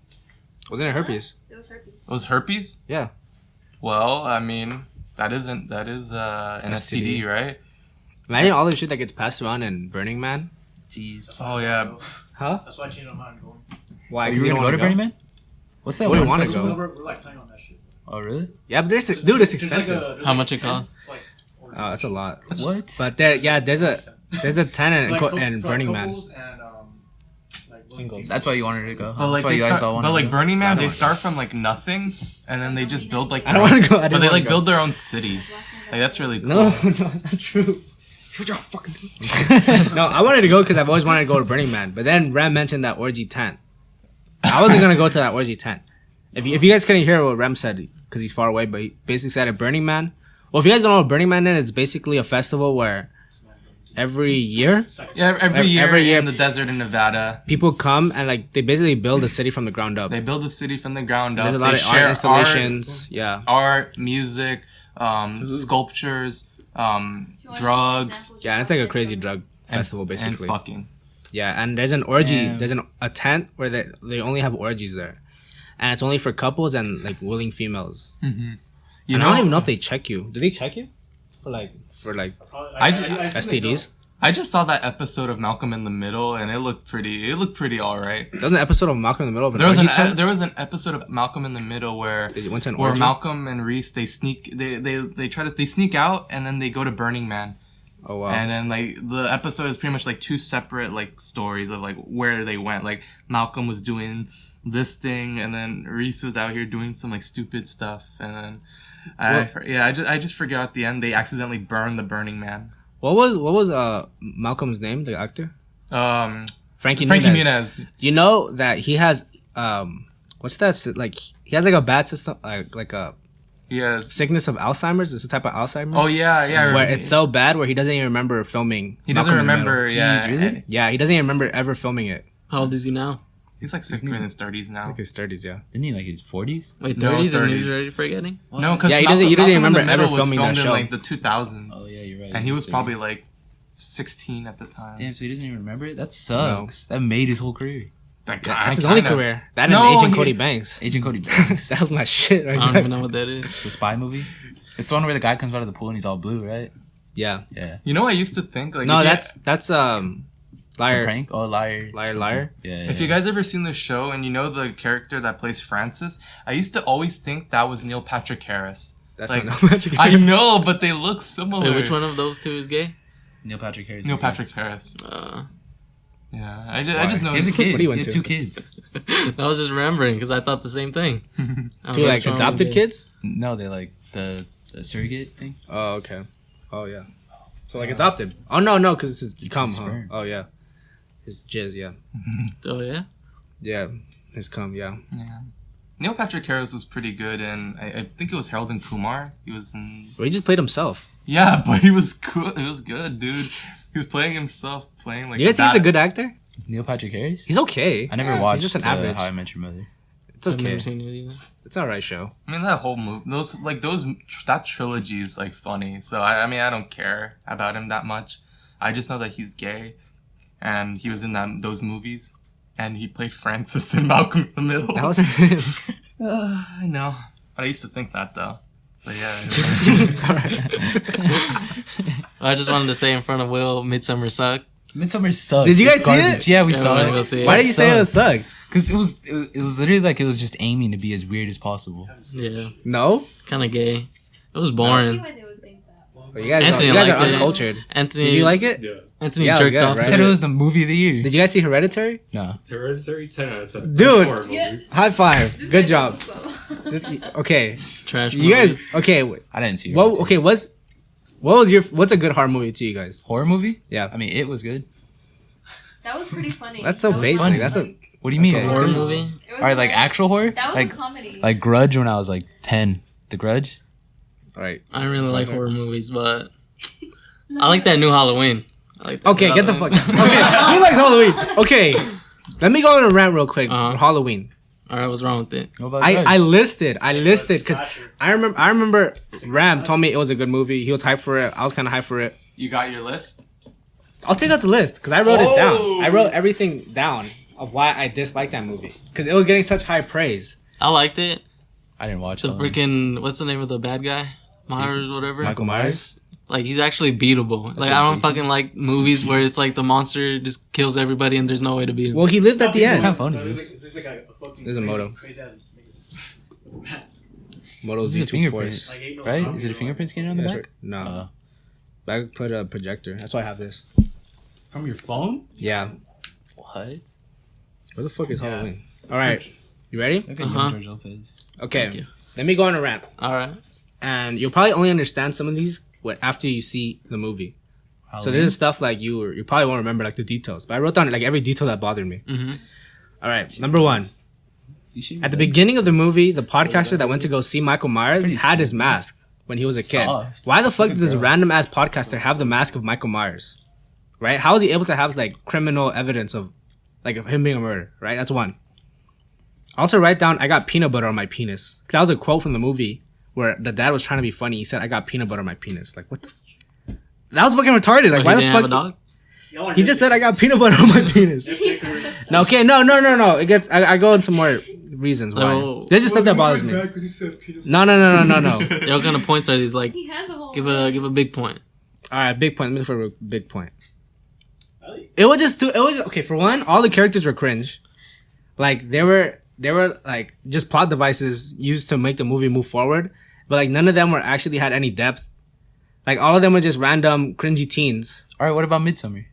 Wasn't it herpes? it was herpes. It was herpes? Yeah. Well, I mean, that is an STD, right? Imagine all the shit that gets passed around in Burning Man. Jeez. Oh yeah. Huh? That's why I changed my mind. Going. Why? Are 'Cause you don't gonna go wanna to Burning Man? What's that We one wanna festival? go. We're like playing on that shit. Oh really? Yeah, but dude, it's There's like expensive. there's How like much it 10, costs? like, or- Oh, that's a lot. What? But there's a tenant for like in for Burning like Man. couples and like Singles. That's why you wanted to go. But like That's why they you guys all start, wanted but like to go. Burning Man, don't they start from like nothing, and then they just build like. I don't their wanna own- go, I didn't But they wanna like go. build their own city. Like that's really cool. No, not true. What y'all fucking doing? No, I wanted to go because I've always wanted to go to Burning Man. But then Rem mentioned that orgy tent. I wasn't gonna go to that orgy tent. If you guys couldn't hear what Rem said because he's far away, but he basically said at Burning Man. Well, if you guys don't know what Burning Man is, it's basically a festival where every year Yeah, every Every year year- in the desert in Nevada, people come and like they basically build a city from the ground up. they build a city from the ground up. There's a lot they of art share installations. Yeah. art, music, sculptures, drugs, Yeah, and it's like a crazy drug festival and basically. fucking. Yeah, and there's an orgy. Damn. There's a tent where they only have orgies there, and it's only for couples and like willing females. You And know, I don't even know if they check you. Do they check you for like I assume they STDs? I just saw that episode of Malcolm in the Middle, and it looked pretty all right. There was an episode of Malcolm in the Middle of an There was orgy time? there was an episode of Malcolm in the Middle where went to an where orgy? Malcolm and Reese they sneak out and then they go to Burning Man. Oh wow. And then like the episode is pretty much like two separate like stories of like where they went. Like Malcolm was doing this thing, and then Reese was out here doing some like stupid stuff, and then I just forget at the end they accidentally burned the Burning Man. What was Malcolm's name, the actor? Frankie Muniz. You know that he has what's that, like he has like a bad system, like a Yes. sickness of Alzheimer's. It's a type of Alzheimer's. Oh yeah. Where it's so bad where he doesn't even remember filming. He doesn't Malcolm in the remember. Middle. Yeah. really? Yeah, he doesn't even remember ever filming it. How old is he now? He's like in his 30s now. Like his 30s, yeah. Isn't he like his 40s? Wait, No, 30s and 30s. he's already forgetting? No, because Yeah, he doesn't Malcolm remember in the Middle ever was filming that filmed in show. like the 2000s. Oh yeah, you're right. And he was So- probably like 16 at the time. Damn, so he doesn't even remember it? That sucks. That made his whole career. That's his only career. That and No, Agent he- Cody Banks. Agent Cody Banks. That was my shit right I don't there. even know what that is. The spy movie. It's the one where the guy comes out of the pool and he's all blue, right? Yeah. Yeah. You know, I used to think like No, if you- that's The liar. prank? Oh, liar. Liar, something. liar? Yeah. If you guys ever seen the show and you know the character that plays Francis, I used to always think that was Neil Patrick Harris. That's like, not Magic. I know, but they look similar. Wait, which one of those two is gay? Neil Patrick Harris. Neil is Patrick Harris. Uh, Yeah, I just know. He has a kid. What do you He went has to? 2 kids. I was just remembering because I thought the same thing. I Two was like trying to adopted be- kids? No, they're like the surrogate thing. Oh, okay. Oh, yeah. So like adopted. Oh no, because it's his cum, his huh? sperm. Oh yeah. His jizz, yeah. Oh yeah. Yeah. His cum, yeah. Yeah. Neil Patrick Harris was pretty good, and I think it was Harold and Kumar. He was in. Well, he just played himself. Yeah, but he was good. It was good, dude. He was playing himself, playing like. You guys think he's a good actor? Neil Patrick Harris? He's okay. I never watched He's just an average. How I Met Your Mother. It's I've okay. never seen it either. It's an alright show. I mean, that whole movie, that trilogy is like funny. So I mean, I don't care about him that much. I just know that he's gay, and he was in those movies, and he played Francis in Malcolm in the Middle. That wasn't him. I know, but I used to think that though. But yeah, I just wanted to say in front of Will, Midsummer sucked. Midsummer sucked. Did you guys It's see garbage. it? Yeah, we Yeah, saw I wanna it. go see it. Why did you say it sucked? Because it was literally like it was just aiming to be as weird as possible. Yeah, No? kind of gay. It was I see boring. why they would think that. Well, you guys, Anthony you guys liked are it. uncultured. Anthony, Did you like it? Yeah. Anthony Yeah, jerked good, off. right? I said it was the movie of the year. Did you guys see Hereditary? No. Hereditary 10 out of 10. Dude. Horror movie. Yeah. High five. This Good guy job. knows so. This, okay. Trash. You guys, okay. I didn't see it. What? Okay. What's a good horror movie to you guys? Horror movie? Yeah. I mean, it was good. That was pretty funny. That's so That was basic. funny. That's a- Like, What do you mean? Okay. It was horror good? movie. it was Alright, like actual horror? That was Like a comedy. like Grudge when I was like 10. The Grudge? All right. I don't really like horror movies, but I like that new Halloween. I like that Okay, new get the fuck. Halloween. Okay, who likes Halloween? Okay, let me go on a rant real quick. Uh-huh. Halloween. All right, what's wrong with it? What about I Grudge? listed because I remember Ram told me it was a good movie. He was hyped for it. I was kind of hyped for it. you got your list. I'll take out the list because I wrote it Oh! down. I wrote everything down of why I disliked that movie because it was getting such high praise. I liked it. I didn't watch The it. freaking what's the name of the bad guy? Myers, whatever. Michael Myers? Like he's actually beatable. Like what I don't Jason- fucking like movies where it's like the monster just kills everybody and there's no way to beat him. Well, he lived at the What kind end. of phone is this? This is like a fucking There's a moto. crazy ass mask. Moto This is a Z2 fingerprint, Force. Like, ain't no right? zombie Is it a or fingerprint scanner on the That's back? right. No, Uh, I put a projector. That's why I have this. From your phone? Yeah. what? Where the fuck is Yeah. Halloween? All right, you ready? Okay, Uh-huh. George Lopez. Okay. Thank you. Let me go on a rant. All right. And you'll probably only understand some of these after you see the movie. So this is stuff like you probably won't remember like the details, but I wrote down like every detail that bothered me. Mm-hmm. All right, number one. At the beginning of the movie, the podcaster that went to go see Michael Myers Pretty had his smooth, mask when he was a kid. soft. Why the fuck Like a did this girl. random ass podcaster have the mask of Michael Myers? Right? How is he able to have like criminal evidence of like of him being a murderer? Right? That's one. Also, write down I got peanut butter on my penis. That was a quote from the movie where the dad was trying to be funny. He said, "I got peanut butter on my penis." Like what the? That was fucking retarded. Like He why the didn't have a fuck? dog. Y'all are He just said I got peanut butter on my penis. nitpickers. No, okay, no. It gets. I go into more reasons why. Oh. There's just stuff that bothers me. No. Yo, what kind of points are these? Like, He has a whole. give a big point. All right, big point. Let me look for a big point. it was just too. It was okay. For one, all the characters were cringe. Like they were like just plot devices used to make the movie move forward. But like none of them actually had any depth. Like all of them were just random cringy teens. All right, what about Midsummer?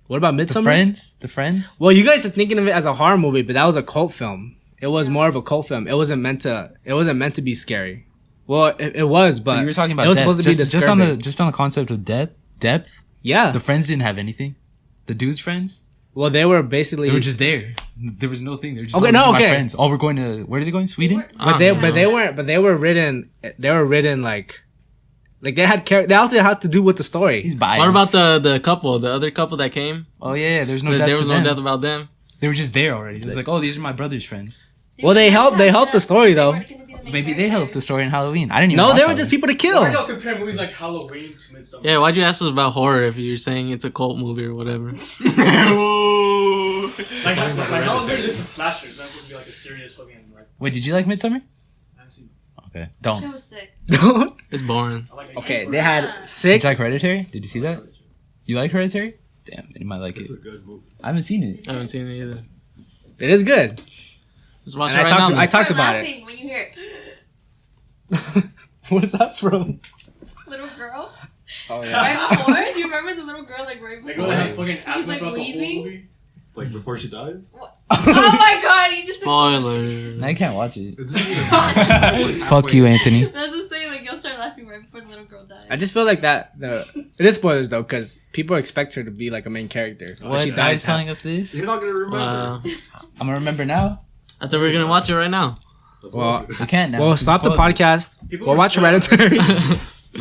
What about Midsummer? The Friends. Well, you guys are thinking of it as a horror movie, but that was a cult film. It was more of a cult film. It wasn't meant to be scary. Well, it was, but you were talking about it was depth. supposed to be disturbing. just on the concept of depth. Yeah. The friends didn't have anything. The dude's friends. Well, they were basically. They were just there. There was no thing. They were just Okay, oh, no, these are my okay. friends. Oh, we're going to where are they going? Sweden. But they weren't. But they were written. They were written like they had They also had to do with the story. He's biased. What about the couple, the other couple that came? Oh yeah, there's no depth. There was to no them. depth about them. They were just there already. It was like, oh, these are my brother's friends. Well, they helped the story though. Maybe they helped the story in Halloween. I didn't even. No, watch they were Halloween. just people to Why kill. y'all compare movies like Halloween to Midsummer? Yeah, why'd you ask us about horror if you're saying it's a cult movie or whatever? Like Halloween, this is slashers. That's gonna be like a serious fucking like. Wait, did you like Midsummer? I haven't seen Okay, Shit don't. was sick. It's boring. it. I like it. Okay, they had Did sick. you like Hereditary? Did you see that? You like Hereditary? Damn, you might like it. It's a good movie. I haven't seen it. I haven't seen it either. It is good. Let's watch And it right now. I talked Start about it. laughing when you hear What's that from? little girl. Oh yeah. Right before, do you remember the little girl like right Like, before? girl that has fucking asthma like, throughout the whole wheezing? movie. Like before she dies. Oh my god, you just Spoilers. I can't watch it. It's Fuck you, Anthony. That's what I'm saying. Like you'll start laughing right before the little girl dies. I just feel like that. It is spoilers though, because people expect her to be like a main character. But What she guys dies. telling us this? You're not gonna remember. I'm gonna remember now. I thought we were gonna watch it right now. That's Well, all. We can't now. Well, It's stop the spoiled. podcast. People We'll were watch split on Hereditary.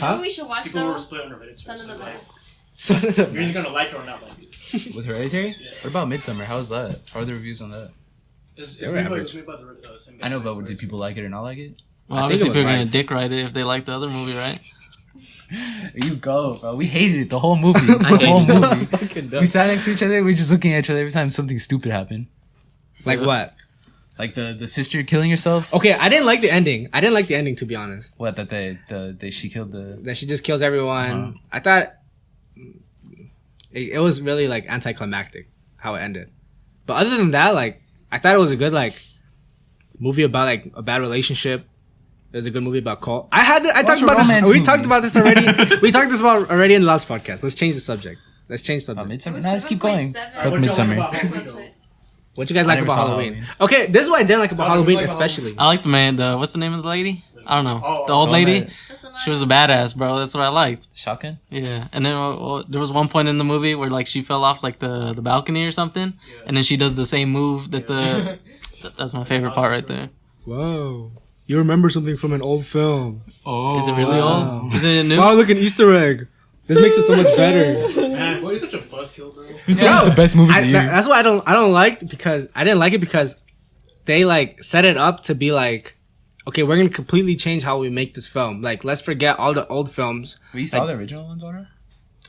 Maybe we should watch People though. were split on Reddit. Son of the like, Black. you're either gonna like it or not like it. With Hereditary? What about Midsummer? How's that? How are the reviews on that? It's They were made by average. the same guy. I know, but did people like it or not like it? Well, I think obviously it was people are gonna right. dick ride it if they like the other movie, right? You go, bro. We hated it the whole movie. I The whole hated it. movie. Fucking dumb. We sat next to each other. We were just looking at each other every time something stupid happened. Like what? Like the sister killing herself. Okay, I didn't like the ending. I didn't like the ending, to be honest. What, that she killed the. That she just kills everyone. I thought it was really like anticlimactic how it ended. But other than that, like I thought it was a good like movie about like a bad relationship. It was a good movie about cult. I talked a about this. romance We movie. talked about this already. We talked this about already in the last podcast. Let's change the subject. Let's change subject. Midsummer? It was Nah, let's keep going. 7.7. Fuck What y'all Midsummer. like about This Halloween, though? website. What you guys I like never about saw Halloween? Halloween. Okay, this is what I didn't like about Oh, Halloween, you like especially. I like the man. What's the name of the lady? I don't know. Oh, the old oh, lady. that- That's the She was a badass, bro. That's what I liked. Shotgun? Yeah, and then there was one point in the movie where like she fell off like the balcony or something, and then she does the same move that the. That's my favorite part right there. Whoa. You remember something from an old film. Oh. Is it really old? Isn't it new? Wow, look, an Easter egg. This makes it so much better. Man, boy, you're such a buzzkill, bro. Midsummer's the best movie of the year. That's why I don't like because I didn't like it because they like set it up to be like, okay, we're gonna completely change how we make this film. Like, let's forget all the old films. We saw the original ones already?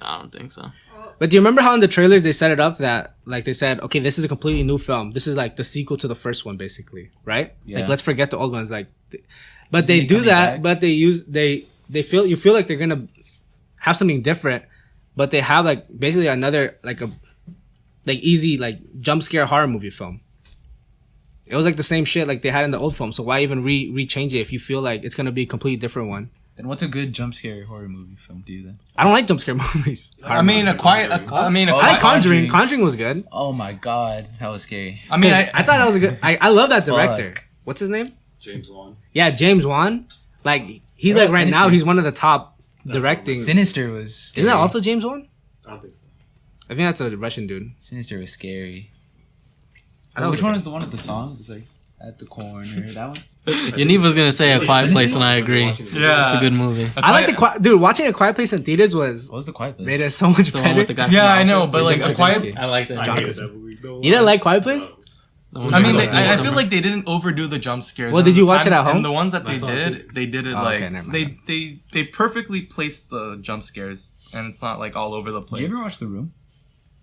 I don't think so. But do you remember how in the trailers they set it up that like they said, okay, this is a completely new film. This is like the sequel to the first one, basically, right? Yeah. Like, let's forget the old ones. Like, but Isn't they it do coming that. back? But they feel you feel like they're gonna have something different, but they have like basically another like easy like jump scare horror movie film. It was like the same shit like they had in the old film. So why even rechange it if you feel like it's gonna be a completely different one? Then what's a good jump scare horror movie film to you then? I don't like jump scare movies. I mean, Oh, I like Conjuring. Conjuring. Conjuring was good. Oh my god, that was scary. I mean, I thought that was a good. I love that director. Fuck. What's his name? James Wan. Yeah, James Wan. Like he's What like about right now Sinister? he's one of the top directing. Sinister was scary. Isn't that also James Wan? I don't think so. I think that's a Russian dude. Sinister was scary. I know Which it's one good. was the one with the song? It was like at the corner. That one? Yaniv was gonna say A Quiet Place, and I agree. yeah, It's a good movie. I like the dude. Watching A Quiet Place in theaters was What was the quiet place? made it so much The one with the better. guy. Yeah, I from The know, Office. but like Jim a quiet. Krasinski. I like that. I John hated Krasinski. that movie. No, You didn't like Quiet Place? The one I mean, with I the feel summer. like they didn't overdo the jump scares. Well, And did you the watch it at home? And the ones that they I saw it did, they did it Oh, like okay, never mind. they perfectly placed the jump scares, and it's not like all over the Did place. you ever watch The Room?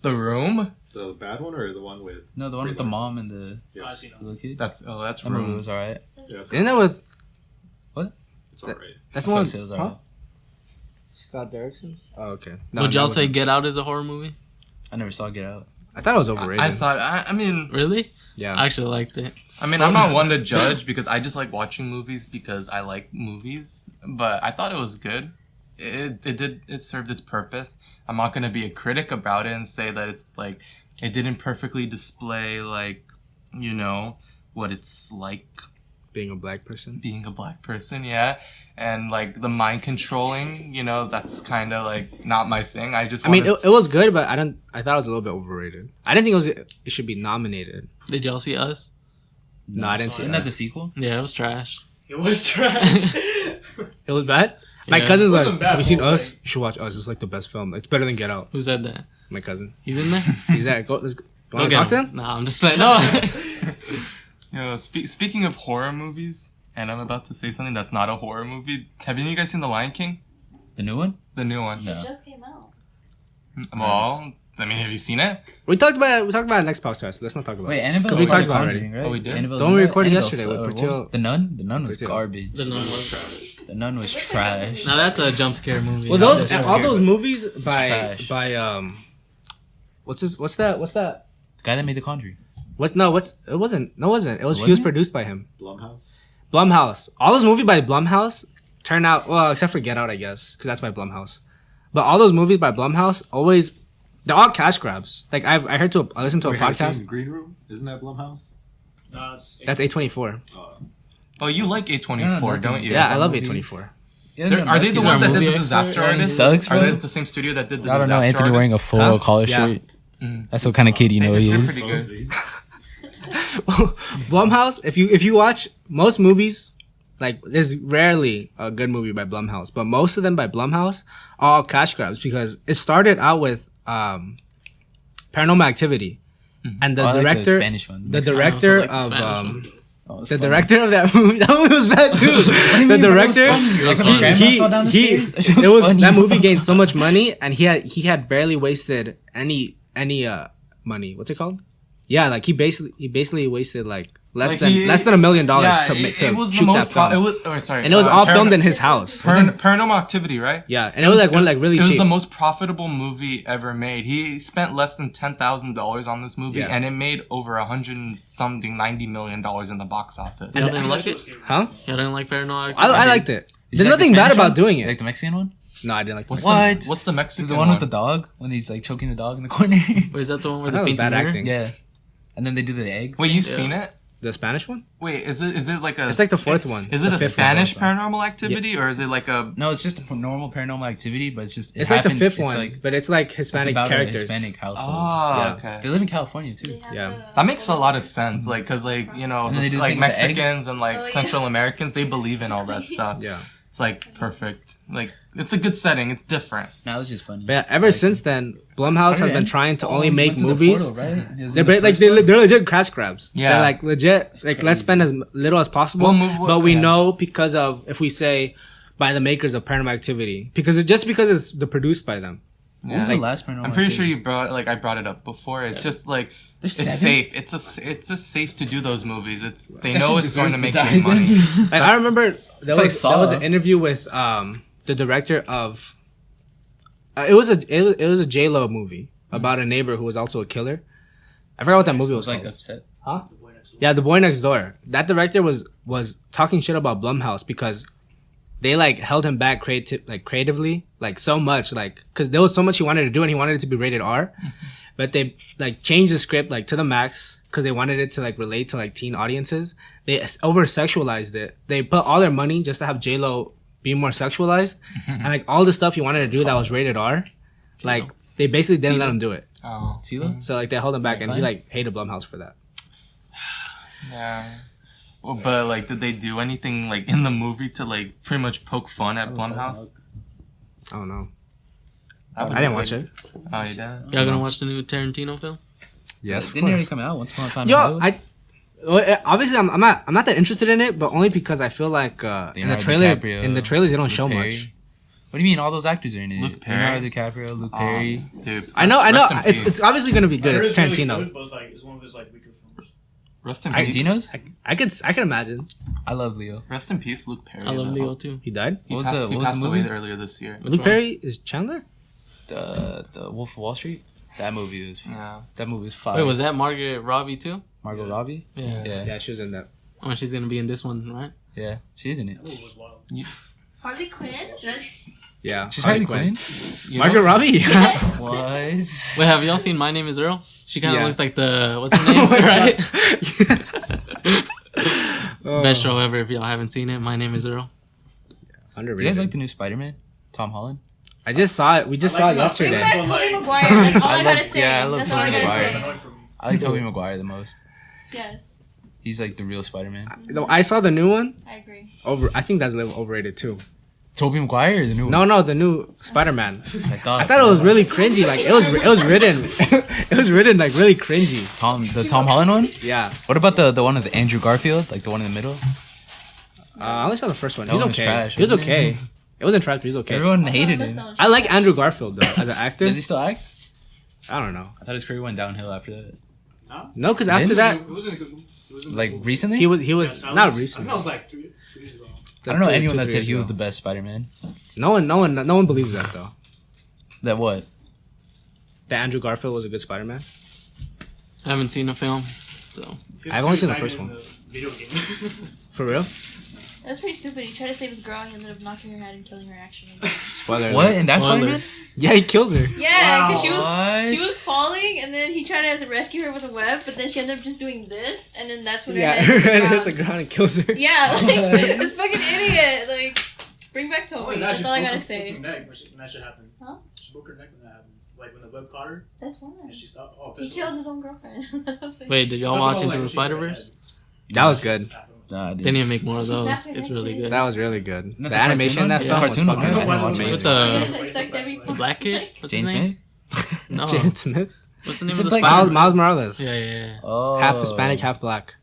The Room? The bad one or the one with? No, the one with the mom and the Yeah. I seen it. little kid. That's That movie Room. was alright. Yeah, it's, Isn't that with? it's alright. That's the what one. I said, it was alright. Scott Derrickson. Oh, okay. Would y'all that say wasn't- Get Out is a horror movie? I never saw Get Out. I thought it was overrated. I mean, Really? yeah. I actually liked it. I'm not one to judge because I just like watching movies because I like movies. But I thought it was good. It served its purpose. I'm not gonna be a critic about it and say that it's like it didn't perfectly display like, you know, what it's like Being a black person. being a black person, yeah. And like the mind controlling, you know, that's kind of like not my thing. I just I mean, wanna- it was good, but I thought it was a little bit overrated. I didn't think it should be nominated. Did y'all see Us? No, I didn't see Isn't that. that the sequel? Yeah, it was trash. It was trash. It was bad. My Yeah. cousin's It like, wasn't bad, have you seen but it was Us? You should watch Us. It's like the best film. It's better than Get Out. Who said that? My cousin. He's in there? He's there. Go. Let's go. You Go want to get talk to him. him? Nah, I'm just playing. No. You know, speaking of horror movies, and I'm about to say something that's not a horror movie. Have any of you guys seen The Lion King? The new one? The new one. It No. just came out. Well, I mean, have you seen it? We talked about it next podcast. Let's not talk about Wait, it. Annabelle. Because we talked about it already. Right? Oh, we did? Annabelle's Don't in we that? recorded Annabelle's- yesterday with what was Portillo? The Nun? The Nun was Portillo. garbage. The Nun was. The Nun was trash. Now that's a jump scare movie. Well, That's those just all scary. those movies trash. by what's that? The guy that made The Conjuring. It wasn't. No, it wasn't. It was. He was Wasn't it? produced by him. Blumhouse. Blumhouse. All those movies by Blumhouse turn out well, except for Get Out, I guess, because that's by Blumhouse. But all those movies by Blumhouse they're all cash grabs. Like I listened to a Wait, have you podcast. seen Green Room? Isn't that Blumhouse? No, it's That's A24. Oh, you like A24, No, don't you? Yeah, I love movies. A24. Are they the Is ones there that a did movie the Disaster expert? Artist? Sucks, Are bro. they the same studio that did the I don't know. Disaster Anthony wearing a Artist? full Huh? collar Yeah. shirt. That's what kind of kid you know he They're is. pretty good. Supposedly. Blumhouse. If you watch most movies, like there's rarely a good movie by Blumhouse, but most of them by Blumhouse are all cash grabs because it started out with Paranormal Activity, and the Oh, I like the director, Spanish one. the Mexican. director I also like the of Spanish one. Oh, it's the funny. director of that movie was bad too. do you The mean, bro? It was director, funny. Like, when grandma fell down the stairs? That shit was it was funny, that bro. movie gained so much money, and he had barely wasted any money. What's it called? Yeah, like he basically wasted like less than $1 million to it was the shoot most that film. and It was all filmed in his house. Paranormal Activity, right? Yeah, and it was like really It was cheap. the most profitable movie ever made. He spent less than $10,000 on this movie, Yeah. and it made over $90 million in the box office. Y'all didn't like it? Huh? Y'all didn't like Paranormal Activity? I liked it. Did you There's like the nothing bad Spanish about one? doing You like it. the Mexican one? No, I didn't like the What's Mexican. the, what's the Mexican The one with one? the dog when he's like choking the dog in the corner. Wait, is that the one where That they was paint the bad mirror? acting. Yeah, and then they do the egg. Wait, you've seen it? The Spanish one? Wait, is it like a? It's like the fourth one. Is it The a fifth Spanish one. Paranormal Activity or is it like a? No, it's just a normal paranormal activity, but it's just It's like the happens- fifth it's one, Like, but it's like it's Hispanic about characters. a Hispanic household. Oh, Yeah. okay. They live in California too. They have Yeah. the- That makes a lot of sense, like, cause like you know, And then they do the like thing with the egg. Mexicans and like Oh, yeah. Central Americans, they believe in all that stuff. Yeah. It's like perfect. Like it's a good setting. It's different. No, it was just funny. But yeah, ever since then, Blumhouse has been trying to only make movies. They're they're legit crash grabs. Yeah. They're like legit. Like let's spend as little as possible. But we know because of if we say by the makers of Paranormal Activity because it's the produced by them. What was Yeah. the last paranormal? I'm pretty sure activity? I brought it up before. It's just like There's it's 7? safe. It's just safe to do those movies. They That know shit it's going to deserves make die good money. then. Like I remember there like was Saw. an interview with the director of it was a J-Lo movie about a neighbor who was also a killer. I forgot what that movie I was was like called. upset. Yeah, The Boy Next Door. That director was talking shit about Blumhouse because they like held him back creatively like so much because there was so much he wanted to do and he wanted it to be rated R, but they like changed the script like to the max because they wanted it to like relate to like teen audiences. They over sexualized it. They put all their money just to have J-Lo be more sexualized and like all the stuff he wanted to do that was rated R, like they basically didn't let him do it. Oh, Tila? So like they held him back and he fine. like hated Blumhouse for that. yeah. Well, but like, did they do anything like in the movie to like pretty much poke fun at Blumhouse? I don't know. I I didn't watch it. Oh, you didn't? Y'all gonna watch the new Tarantino film? Yes, of Didn't it already course. come out once upon a time? in Yo, Hollywood? obviously I'm not that interested in it, but only because I feel like in the Leonardo trailers DiCaprio, they don't Luke show Perry. much. What do you mean? All those actors are in it. Luke Perry. Leonardo DiCaprio, Luke Perry. Dude, I know. rest in It's peace. obviously gonna be I good. heard It's really Tarantino. good, but it's one of his like weaker films. Rest in I- peace. Dinos? I can imagine. I love Leo. Rest in peace, Luke Perry. I love though. Leo too. He died. He What was the passed movie? away earlier this year. Which Luke one? Perry is Chandler. The Wolf of Wall Street. That movie was fire. Wait, was that Margaret Robbie too? Margot Robbie? Yeah. Yeah, she was in that. Oh, she's gonna be in this one, right? Yeah, she is in it. That movie was wild. Harley Quinn? Yeah, She's Harley Quinn. Margaret Robbie. What? Wait, have y'all seen My Name Is Earl? She kind of Yeah. looks like the what's her name, right? Best show ever. If y'all haven't seen it, My Name Is Earl. Underrated. You guys like the new Spider-Man? Tom Holland? I just saw it. We just saw it Bring yesterday. back Tobey Maguire. That's all I gotta say. yeah, I love That's all I Tobey gotta Maguire. say. Annoying for me. I like Tobey Maguire the most. Yes, He's like the real Spider-Man. Though I saw the new one. I agree. I think that's a little overrated too. Tobey Maguire or the new one? No, the new Spider-Man. I thought I thought it was really cringy. Like it was written. It was written like really cringy. the Tom Holland one? Yeah. What about the one with Andrew Garfield? Like the one in the middle? I only saw the first one. That He's one was okay. trash, He was wasn't it? okay. It wasn't trash, but he's okay. Everyone hated him. I like Andrew Garfield though as an actor. Does he still act? I don't know. I thought his career went downhill after that. No, because after that It wasn't a good movie. It wasn't a Like good movie. recently? he was Yeah, not Silence. I recent. think that was like 2 years ago. I don't know anyone that 2-3 said years he was ago. the best Spider-Man. No one believes that though. That what? That Andrew Garfield was a good Spider-Man. I haven't seen the film, so I've only seen the first one. Video game. For real? That's pretty stupid. He tried to save his girl and he ended up knocking her head and killing her actually. Spoiler. What? alert. And that's Spoiler. Spider-Man? Yeah, he killed her. Yeah, because What? she was falling and then he tried to rescue her with a web, but then she ended up just doing this and then that's when her Yeah, head her hit the head hits ground. the ground and kills her. Yeah, like this fucking idiot. Like, bring back Toby. That's all I gotta say. When that shit happened. Huh? She broke her neck when that happened. Like when the web caught her That's fine. and she stopped. Oh, He killed his own girlfriend. That's what I'm saying. wait, did y'all watch Into the Spider-Verse? That was good. Nah, dude. They need to make more of She those. snapped her It's neck, really dude. good. That was really good. Not The the animation in that cartoon film one? was Yeah, fucking cartoon one. amazing. With Yeah, the they sucked every the black kid? What's James his name? May? No. Jaden Smith. What's the name Is of it the like Spider? Miles Morales. Yeah. Oh. Half Hispanic, half black.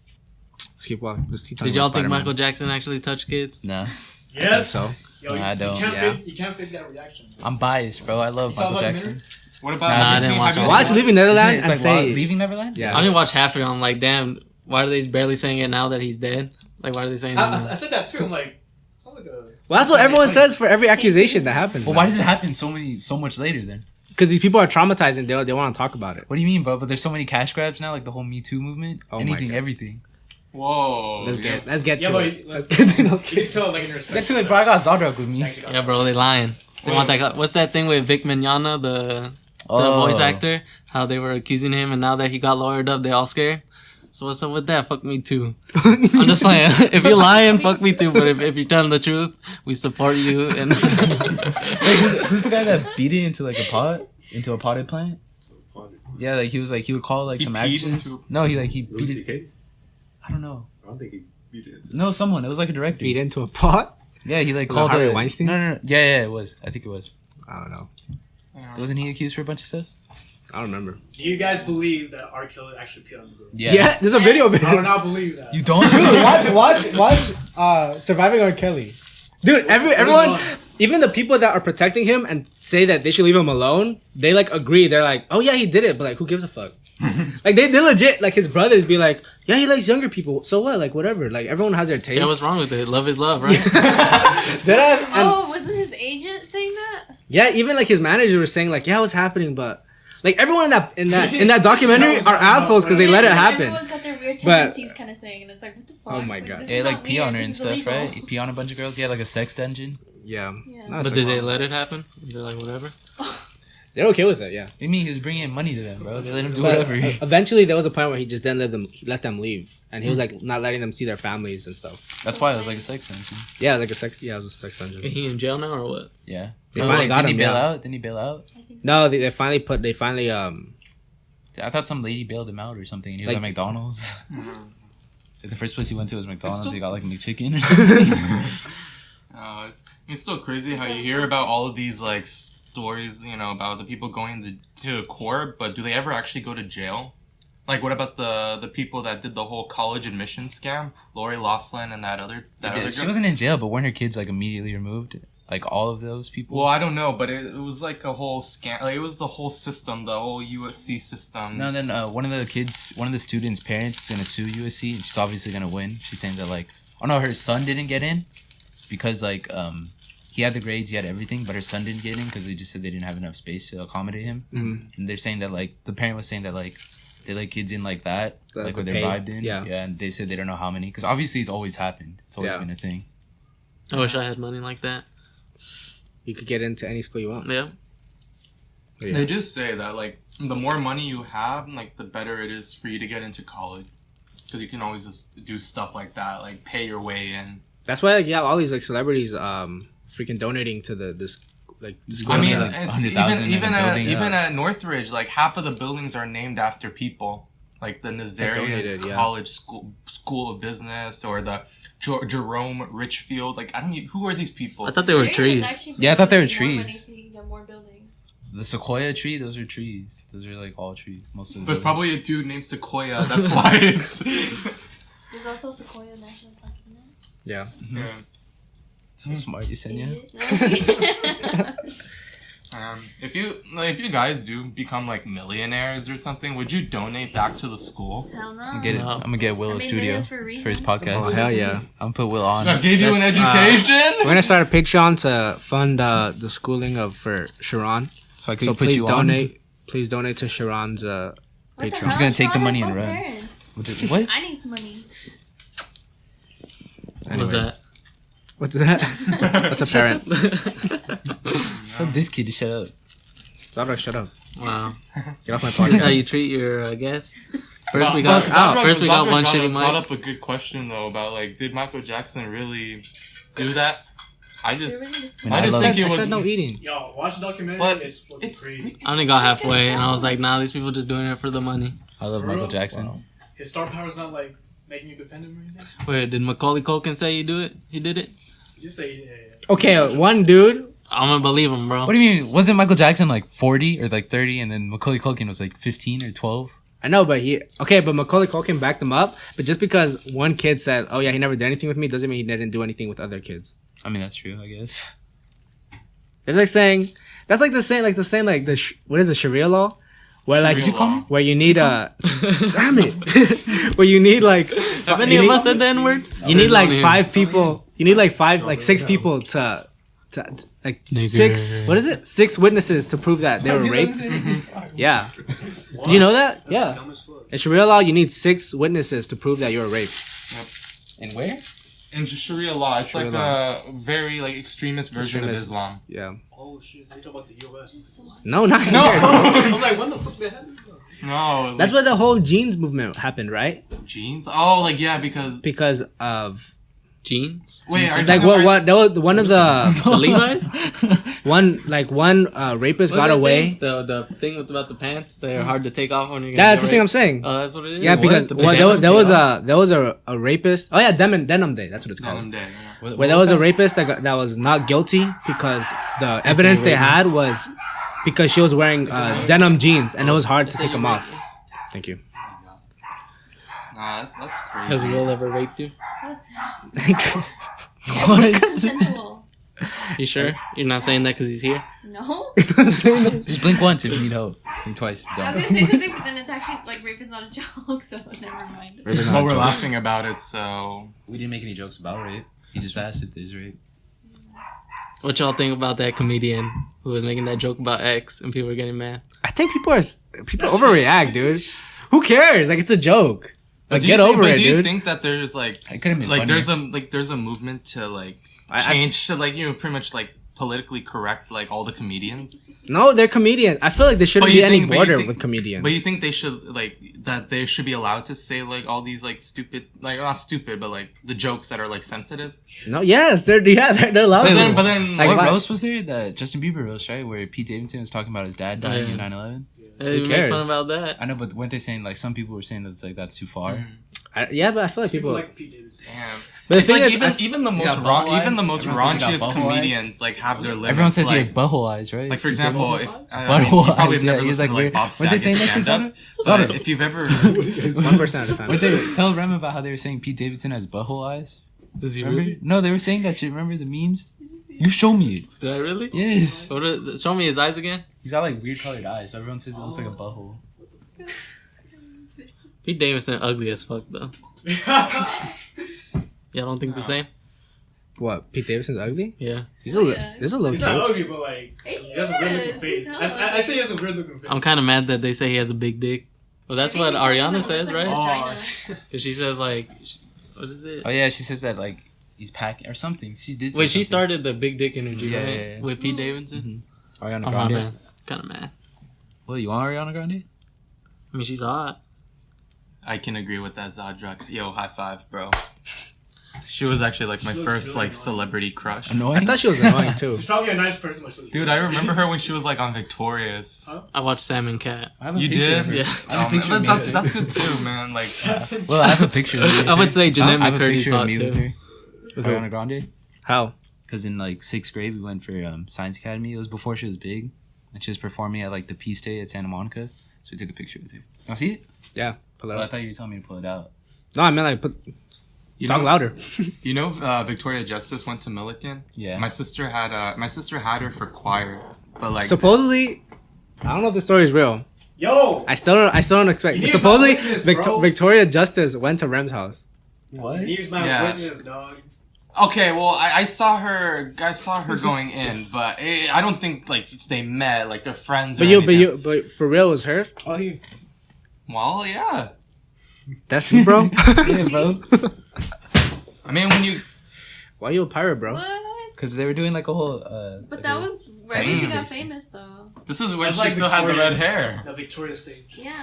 Let's keep walking. Let's keep talking Did y'all about think Spider-Man. Michael Jackson actually touched kids? Nah. Yes. so. Yo, No, I don't. Yeah. You can't fake that reaction. I'm biased, bro. I love You saw Michael that Jackson. What about Nah, have I you didn't seen- watch have you it. seen- Watch Leaving Netherlands It's and like say. Leaving Neverland? Yeah. I didn't watch half of it. I'm like, damn, why are they barely saying it now that he's dead? Like, why are they saying it I now? said that too. I'm like, sounds like a. Well, that's what everyone says for every accusation that happens. Well, why does it happen so much later then? Because these people are traumatized and they want to talk about it. What do you mean, bro? But there's so many cash grabs now, like the whole Me Too movement. Oh my Anything, God. everything. Whoa. Let's yeah. get Yeah, to but it. Let's get to it. You can tell like in respect. Get to it, bro. I got Zadrac with me. Yeah, bro, they lying. They want that. What's that thing with Vic Mignogna, the voice actor? How they were accusing him, and now that he got lawyered up, they all scared. So what's up with that? Fuck me too. I'm just playing. If you're lying, fuck me too. But if you're telling the truth, we support you. And Wait, who's the guy that beat it into like a pot? Into a potted plant? Yeah, like he would call like He some peed actions. into- No, he beat Louis it. C.K.? I don't know. I don't think he beat it. Into No, someone. It was like a director. Beat into a pot? Yeah, he like Was it called Harvey it. Weinstein? No. Yeah, it was. I think it was. I don't know. Wasn't he accused for a bunch of stuff? I don't remember. Do you guys believe that R. Kelly actually peed on the girl? Yeah, there's a video of it. I do not believe that. You don't? Dude, watch Surviving R. Kelly. Dude, everyone, even the people that are protecting him and say that they should leave him alone, they like agree. They're like, oh yeah, he did it, but like, who gives a fuck? Like they legit, like his brothers be like, yeah, he likes younger people, so what? Like whatever. Like everyone has their taste. yeah, what's wrong with it? Love is love, right? Deadass, and Oh, wasn't his agent saying that? yeah, even like his manager was saying like, yeah, what's happening, but like everyone in that documentary are assholes because they let it Yeah, happen. Everyone's got their weird But- tendencies kind of thing, and it's like, what the fuck? Oh my God. this Yeah, is like not pee weird, on her this and is stuff, illegal. right? He pee on a bunch of girls. He had like a sex dungeon. Yeah. Yeah. No, it's But did like- they let it happen? They're like, whatever. They're okay with it, yeah. What do you mean he was bringing in money to them, bro? They let him do But whatever. eventually, there was a point where he just didn't let them leave, and he was like not letting them see their families and stuff. That's why it was like a sex dungeon. Yeah, like a sex. Yeah, it was a sex dungeon. Is he in jail now or what? Yeah. They finally got Didn't him, he bail yeah. out? Didn't he bail out? I think so. No, they finally I thought some lady bailed him out or something, and he was Like- at McDonald's. Like, the first place he went to was McDonald's. still- He got like a McChicken or something. It's still crazy how you hear about all of these like stories, you know, about the people going to court, but do they ever actually go to jail? Like, what about the people that did the whole college admission scam, Lori Loughlin and that other She girl? wasn't in jail, but weren't her kids like immediately removed? Like all of those people. Well, I don't know, but it was like a whole scam. Like, it was the whole system, the whole USC system. No, then one of the students' parents is gonna sue USC, and she's obviously gonna win. She's saying that like, oh no, her son didn't get in because like he had the grades, he had everything, but her son didn't get in because they just said they didn't have enough space to accommodate him. And they're saying that like the parent was saying that like they let kids in like that, like where they're vibed in. Yeah, and they said they don't know how many because obviously it's always happened. It's always been a thing. I wish I had money like that. You could get into any school you want. Yeah. They do say that like the more money you have, like the better it is for you to get into college, because you can always just do stuff like that, like pay your way in. That's why all these like celebrities freaking donating to this like. I mean, it's even at Northridge, like half of the buildings are named after people, like the Nazarian College School of Business or the Jerome Richfield. Like I don't know, who are these people? I thought they were trees. Yeah, I thought they were trees. More buildings. The sequoia tree, those are trees. Those are like all trees. Most of them. There's probably a dude named Sequoia. That's why it's. There's also Sequoia National Park, isn't it? Yeah. Yeah. So smart, Yesenia. If you guys do become like millionaires or something, would you donate back to the school? Hell no. I'm gonna get Will a studio for his podcast. Oh hell yeah! I'm gonna put Will on. I gave you an education. We're gonna start a Patreon to fund the schooling for Sheran. So I could put you donate. on. Please donate to Sheran's Patreon. I'm just gonna take the money and run. What? I need money. What's that? What's that? What's a parent? Tell this kid to shut up. Zadrac, shut up. Wow. Get off my This is how podcast. you treat your guests. First we got one shitty brought mic. up a good question though about like, did Michael Jackson really do that? I just think it I was. said no eating. Yo, watch the documentary. But It's fucking crazy. I only got halfway and I was like, nah, these people just doing it for the money. I love For Michael real? Jackson. Wow. His star power's not like making you defend him or anything. Wait, did Macaulay Culkin say he do it? He did it? You just say yeah. Okay, one dude. I'm gonna believe him, bro. What do you mean? Wasn't Michael Jackson like 40 or like 30, and then Macaulay Culkin was like 15 or 12? I know, but but Macaulay Culkin backed him up. But just because one kid said, "Oh yeah, he never did anything with me," doesn't mean he didn't do anything with other kids. I mean, that's true, I guess. It's like saying that's like the saying what is it, Sharia law, where like Sharia law. where you need a damn it, where you need like Have any of us said the N word? you need like 5 people. You need like 6 people to like Nigger. 6 witnesses to prove that they were raped. Yeah. Do you know that? Yeah. In Sharia law, you need 6 witnesses to prove that you were raped. And where? In Sharia law, it's Sharia like law. a very like extremist version of Islam. Yeah. Oh shit! They talk about the U.S. No, not here. I'm like, when the fuck they had this? No, That's where the whole jeans movement happened, right? jeans. Oh, like yeah, because Because of Jeans? wait, are you like talking- what that was one of the The Levi's? one rapist got away. The thing about the pants, they're hard to take off when you're That's the get thing I'm raped. saying. Oh, that's what it is? Yeah, because The well, pants? there was a rapist. Oh yeah, Denim Day. That's what it's Denim called. Day, yeah. Where there was a rapist that was not guilty because the evidence they had was because she was wearing denim jeans and it was hard to take them off. Thank you. Nah, that's crazy. Has Will ever raped you? Consensual. You sure? You're not saying that because he's here? No. Just blink once if you need help. Blink twice. I was Don't. gonna say something, but then it's actually like rape is not a joke, so never mind. But we're laughing about it, so We didn't make any jokes about rape. He just asked if there's rape. What y'all think about that comedian who was making that joke about X and people were getting mad? I think people overreact, dude. Who cares? Like it's a joke. Like do you get think- over but it, do you dude. think that there's like It could've been like funnier. there's a movement to like I- change to like pretty much like politically correct like all the comedians? No, they're comedians. I feel like there shouldn't But be you any think- but you border think- with comedians. But you think they should like that they should be allowed to say like all these like stupid like not stupid but like the jokes that are like sensitive? No, yes, they're allowed to. But then Like, what why- roast was there? The Justin Bieber roast, right? Where Pete Davidson was talking about his dad dying Yeah. in 9/11. They make cares? fun about that. I know, but weren't they saying like some people were saying that it's like that's too far? Yeah, but I feel like People people. like Pete Davidson. Damn. But the It's thing like is, even the most got butthole eyes? even the most Everyone says he got raunchiest butthole eyes? comedians like have their limits. Everyone says like, he has butthole eyes, right? Like for Pete example, Davidson? if Butthole you probably eyes, never yeah, he's listened like to weird. Bob Weren't they saying Saget's that shit, stand-up, Zadrac? but if you've ever one person at a time. Would they tell Rem about how they were saying Pete Davidson has butthole eyes? Does he Remember? really? No, they were saying that shit. Remember the memes? You show me it. Did I really? Yes. Show me his eyes again. He's got like weird colored eyes, so everyone says it looks like a butthole. Pete Davidson ugly as fuck though. Y'all don't think the same? What? Pete Davidson's ugly? Yeah. He's a little He's not cute. ugly, but like he has a weird looking face. I say he has a weird looking face. I'm kind of mad that they say he has a big dick. Well, that's what Ariana says, right? Oh, Because she says like, what is it? Oh yeah, she says that like he's packing or something. She did. Wait, she something. started the big dick energy, Yeah, right? yeah, yeah. With Pete Davidson. Ariana Oh my Grande. man, kind of mad. Well, you want Ariana Grande? I mean, she's hot. I can agree with that, Zadrac. Yo, high five, bro. She was actually like my She looks first really like annoying. celebrity crush. I Annoying. thought she was annoying too. she's probably a nice person. But she looks Dude, I remember her when she was like on Victorious. I watched Sam and Cat. I have a You picture did? of her. Yeah. I have a Oh, man, picture of me that's with her. that's good too, man. Like, Well, I have a picture. Of I would say Jeanette I have a McCurdy's picture of hot me with too. her. Ariana Grande. How? Because in like 6th grade, we went for Science Academy. It was before she was big, and she was performing at like the Peace Day at Santa Monica. So we took a picture with her. You see it? Yeah. Pull it Well, I up. thought you were telling me to pull it out. No, I meant like talk louder. You know, Victoria Justice went to Milliken. Yeah. My sister had her for choir, but like Supposedly, I don't know if the story is real. Yo, I still don't expect. You need Supposedly, my witness, bro. Victoria Justice went to Rem's house. What? he's my Yeah. witness, dog. Okay, well, I saw her going in, but I don't think like they met, like they're friends. But for real, was her? Oh, he. Well, yeah. That's you, bro. Yeah, bro. I mean, when you Why you a pirate, bro? What? Because they were doing like a whole. But that was right when she got Tattoo. famous, though. this is when That's she like still had the red Victoria's- hair. The Victoria stage. Yeah.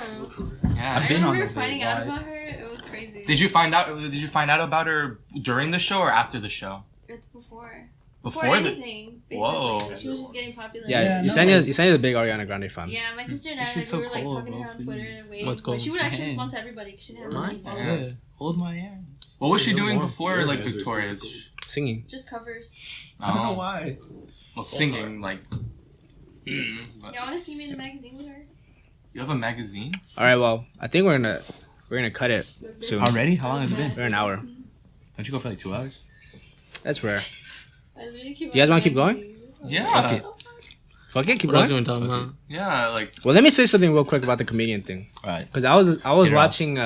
Yeah. I been on remember the finding vid, out why? about her. It was crazy. Did you find out about her during the show or after the show? It's before. Before the. anything. Basically. Whoa. She was just getting popular. Yeah, no. Yesenia's a big Ariana Grande fan. Yeah, my sister and I, She's like, so we were like cold, talking to bro, her on Twitter please. and waiting. What's But she would actually Hands. respond to everybody because she didn't have Mine? money. Yeah. Hold my hand. What was she doing more. before like Victoria's? Singing. Just covers. I don't know Oh, why. well, singing like. But Y'all want to see me in a magazine with her? you have a magazine? All right, well, I think we're gonna cut it soon. Already? How long has it been? We're an hour. Don't you go for like 2 hours? That's rare. I literally keep You guys on wanna keep going? magazine. Yeah. Fuck it. Fuck it, keep What else going. you want to talk about? Yeah, like Well, let me say something real quick about the comedian thing, Alright. because I was Get it off. watching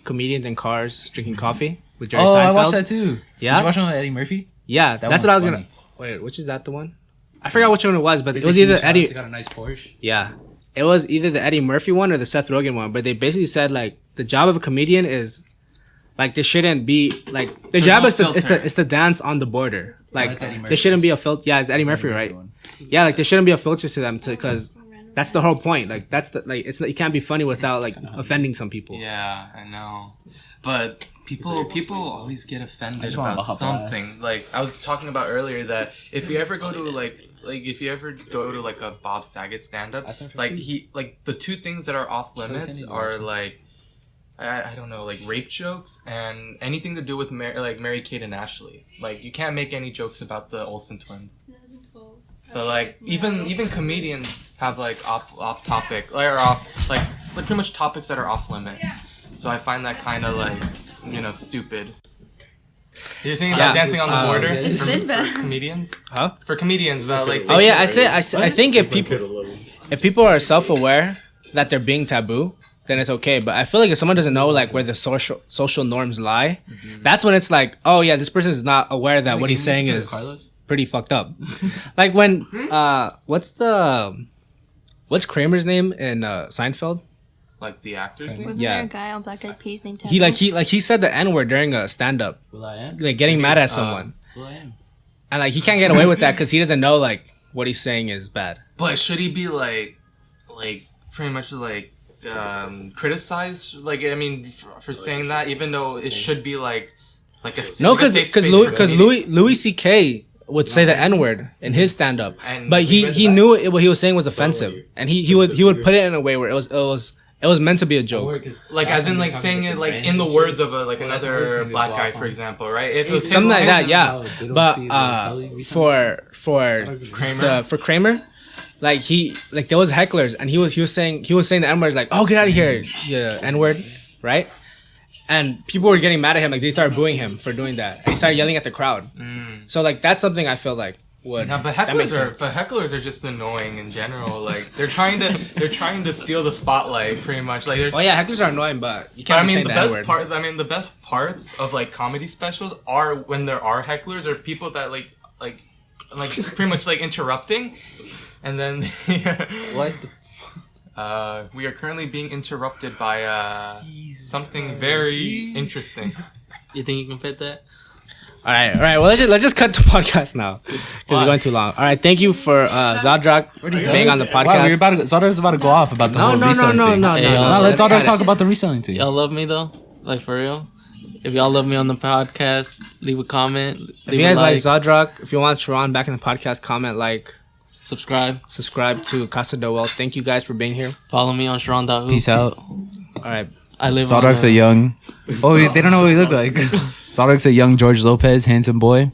comedians in cars drinking coffee with Jerry Oh, Seinfeld. I watched that too. Yeah? Did you watch one with Eddie Murphy? Yeah, That that's what I was one's gonna. funny. Wait, which is that the one? I forgot which one it was, but It's it was a either huge house, Eddie. They got a nice Porsche. Yeah, it was either the Eddie Murphy one or the Seth Rogen one. But they basically said like the job of a comedian is like there shouldn't be like the There's job no is to filter. it's to dance on the border. Like that's Eddie there Murphy. shouldn't be a filter. Yeah, it's Eddie Murphy, right? one. Yeah, like there shouldn't be a filter to them because that's the whole point. Like that's the like it's you can't be funny without like offending some people. yeah, I know. But people always get offended just wanna about hop something. Like I was talking about earlier that if you ever go to if you ever go to like a Bob Saget stand up, That's not for like free. he like the two things that are off Still limits sending you are one. like I don't know, like rape jokes and anything to do with Mary Kate and Ashley. Like you can't make any jokes about the Olsen twins. 2012. But like even comedians have like off topic or off like pretty much topics that are off limit. So I find that kind of like stupid. You're saying about Yeah. dancing on the border It's for, been bad. for comedians? Huh? For comedians, but like Oh they yeah, should- I think if people are self-aware that they're being taboo, then it's okay. But I feel like if someone doesn't know like where the social norms lie, that's when it's like, oh yeah, this person is not aware that what he's saying is pretty fucked up. Like when what's Kramer's name in Seinfeld? like the actors. Wasn't Yeah. there a guy on Black Eyed Peas named Ted? He said the N-word during a stand-up, Will I am? like getting mad at someone, Will I am? and like he can't get away with that because he doesn't know like what he's saying is bad. But should he be like pretty much like criticized? Like I mean, for saying that, even though it should be like a No, like a safe space for comedians. Louis C.K. would say the N-word in his stand-up, And but he knew what he was saying was offensive, and he would put it in a way where it was meant to be a joke. Like as in like saying it like in the words of another black guy, for example, right? If it was Something his like that, saying- yeah. But for Kramer, like there was hecklers, and he was saying the N-word like, oh, get out of here, yeah, N-word, right? And people were getting mad at him, like they started booing him for doing that. And he started yelling at the crowd. So like that's something I feel like would. Yeah, but that makes hecklers are just annoying in general. Like they're trying to steal the spotlight, pretty much. Like, oh yeah, hecklers are annoying, but you can't. The best parts of like comedy specials are when there are hecklers or people that like pretty much like interrupting, and then What? we are currently being interrupted by something very interesting. You think you can fit that? All right. Well, let's just cut the podcast now because it's going too long. All right, thank you for Zadrac being on the podcast. Wow, Zadrac's about to go off about the whole reselling thing. No. Let Zadrac talk about the reselling thing. Y'all love me though, like for real. If y'all love me on the podcast, leave a comment. If you guys like Zadrac, if you want Sheran back in the podcast, comment, like, subscribe to Casa de Well. Thank you guys for being here. Follow me on Sheran.hu. Peace out. All right. I live. Zadrac's a young. Oh, they don't know what he look like. Zadrac's a young George Lopez, handsome boy.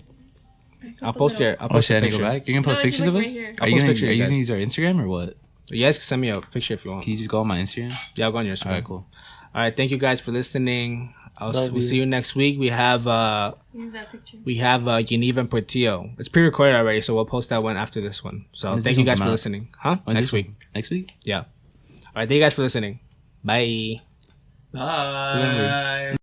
I'll post here. I'll Oh post shit! I a need to picture. go back. You're gonna post No, it's pictures of like us? right here. Are you I'll post pictures, using guys. our Instagram or what? You guys can send me a picture if you want. Can you just go on my Instagram? Yeah, I'll go on your Instagram. All right, cool. All right. Thank you guys for listening. Love We'll you. see you next week. We have Use that picture. Yaniv and Portillo. It's pre-recorded already, so we'll post that one after this one. So When does thank this you one guys come for out? listening. Huh? When's Next this week. one? Next week? Yeah. All right. Thank you guys for listening. Bye. Bye.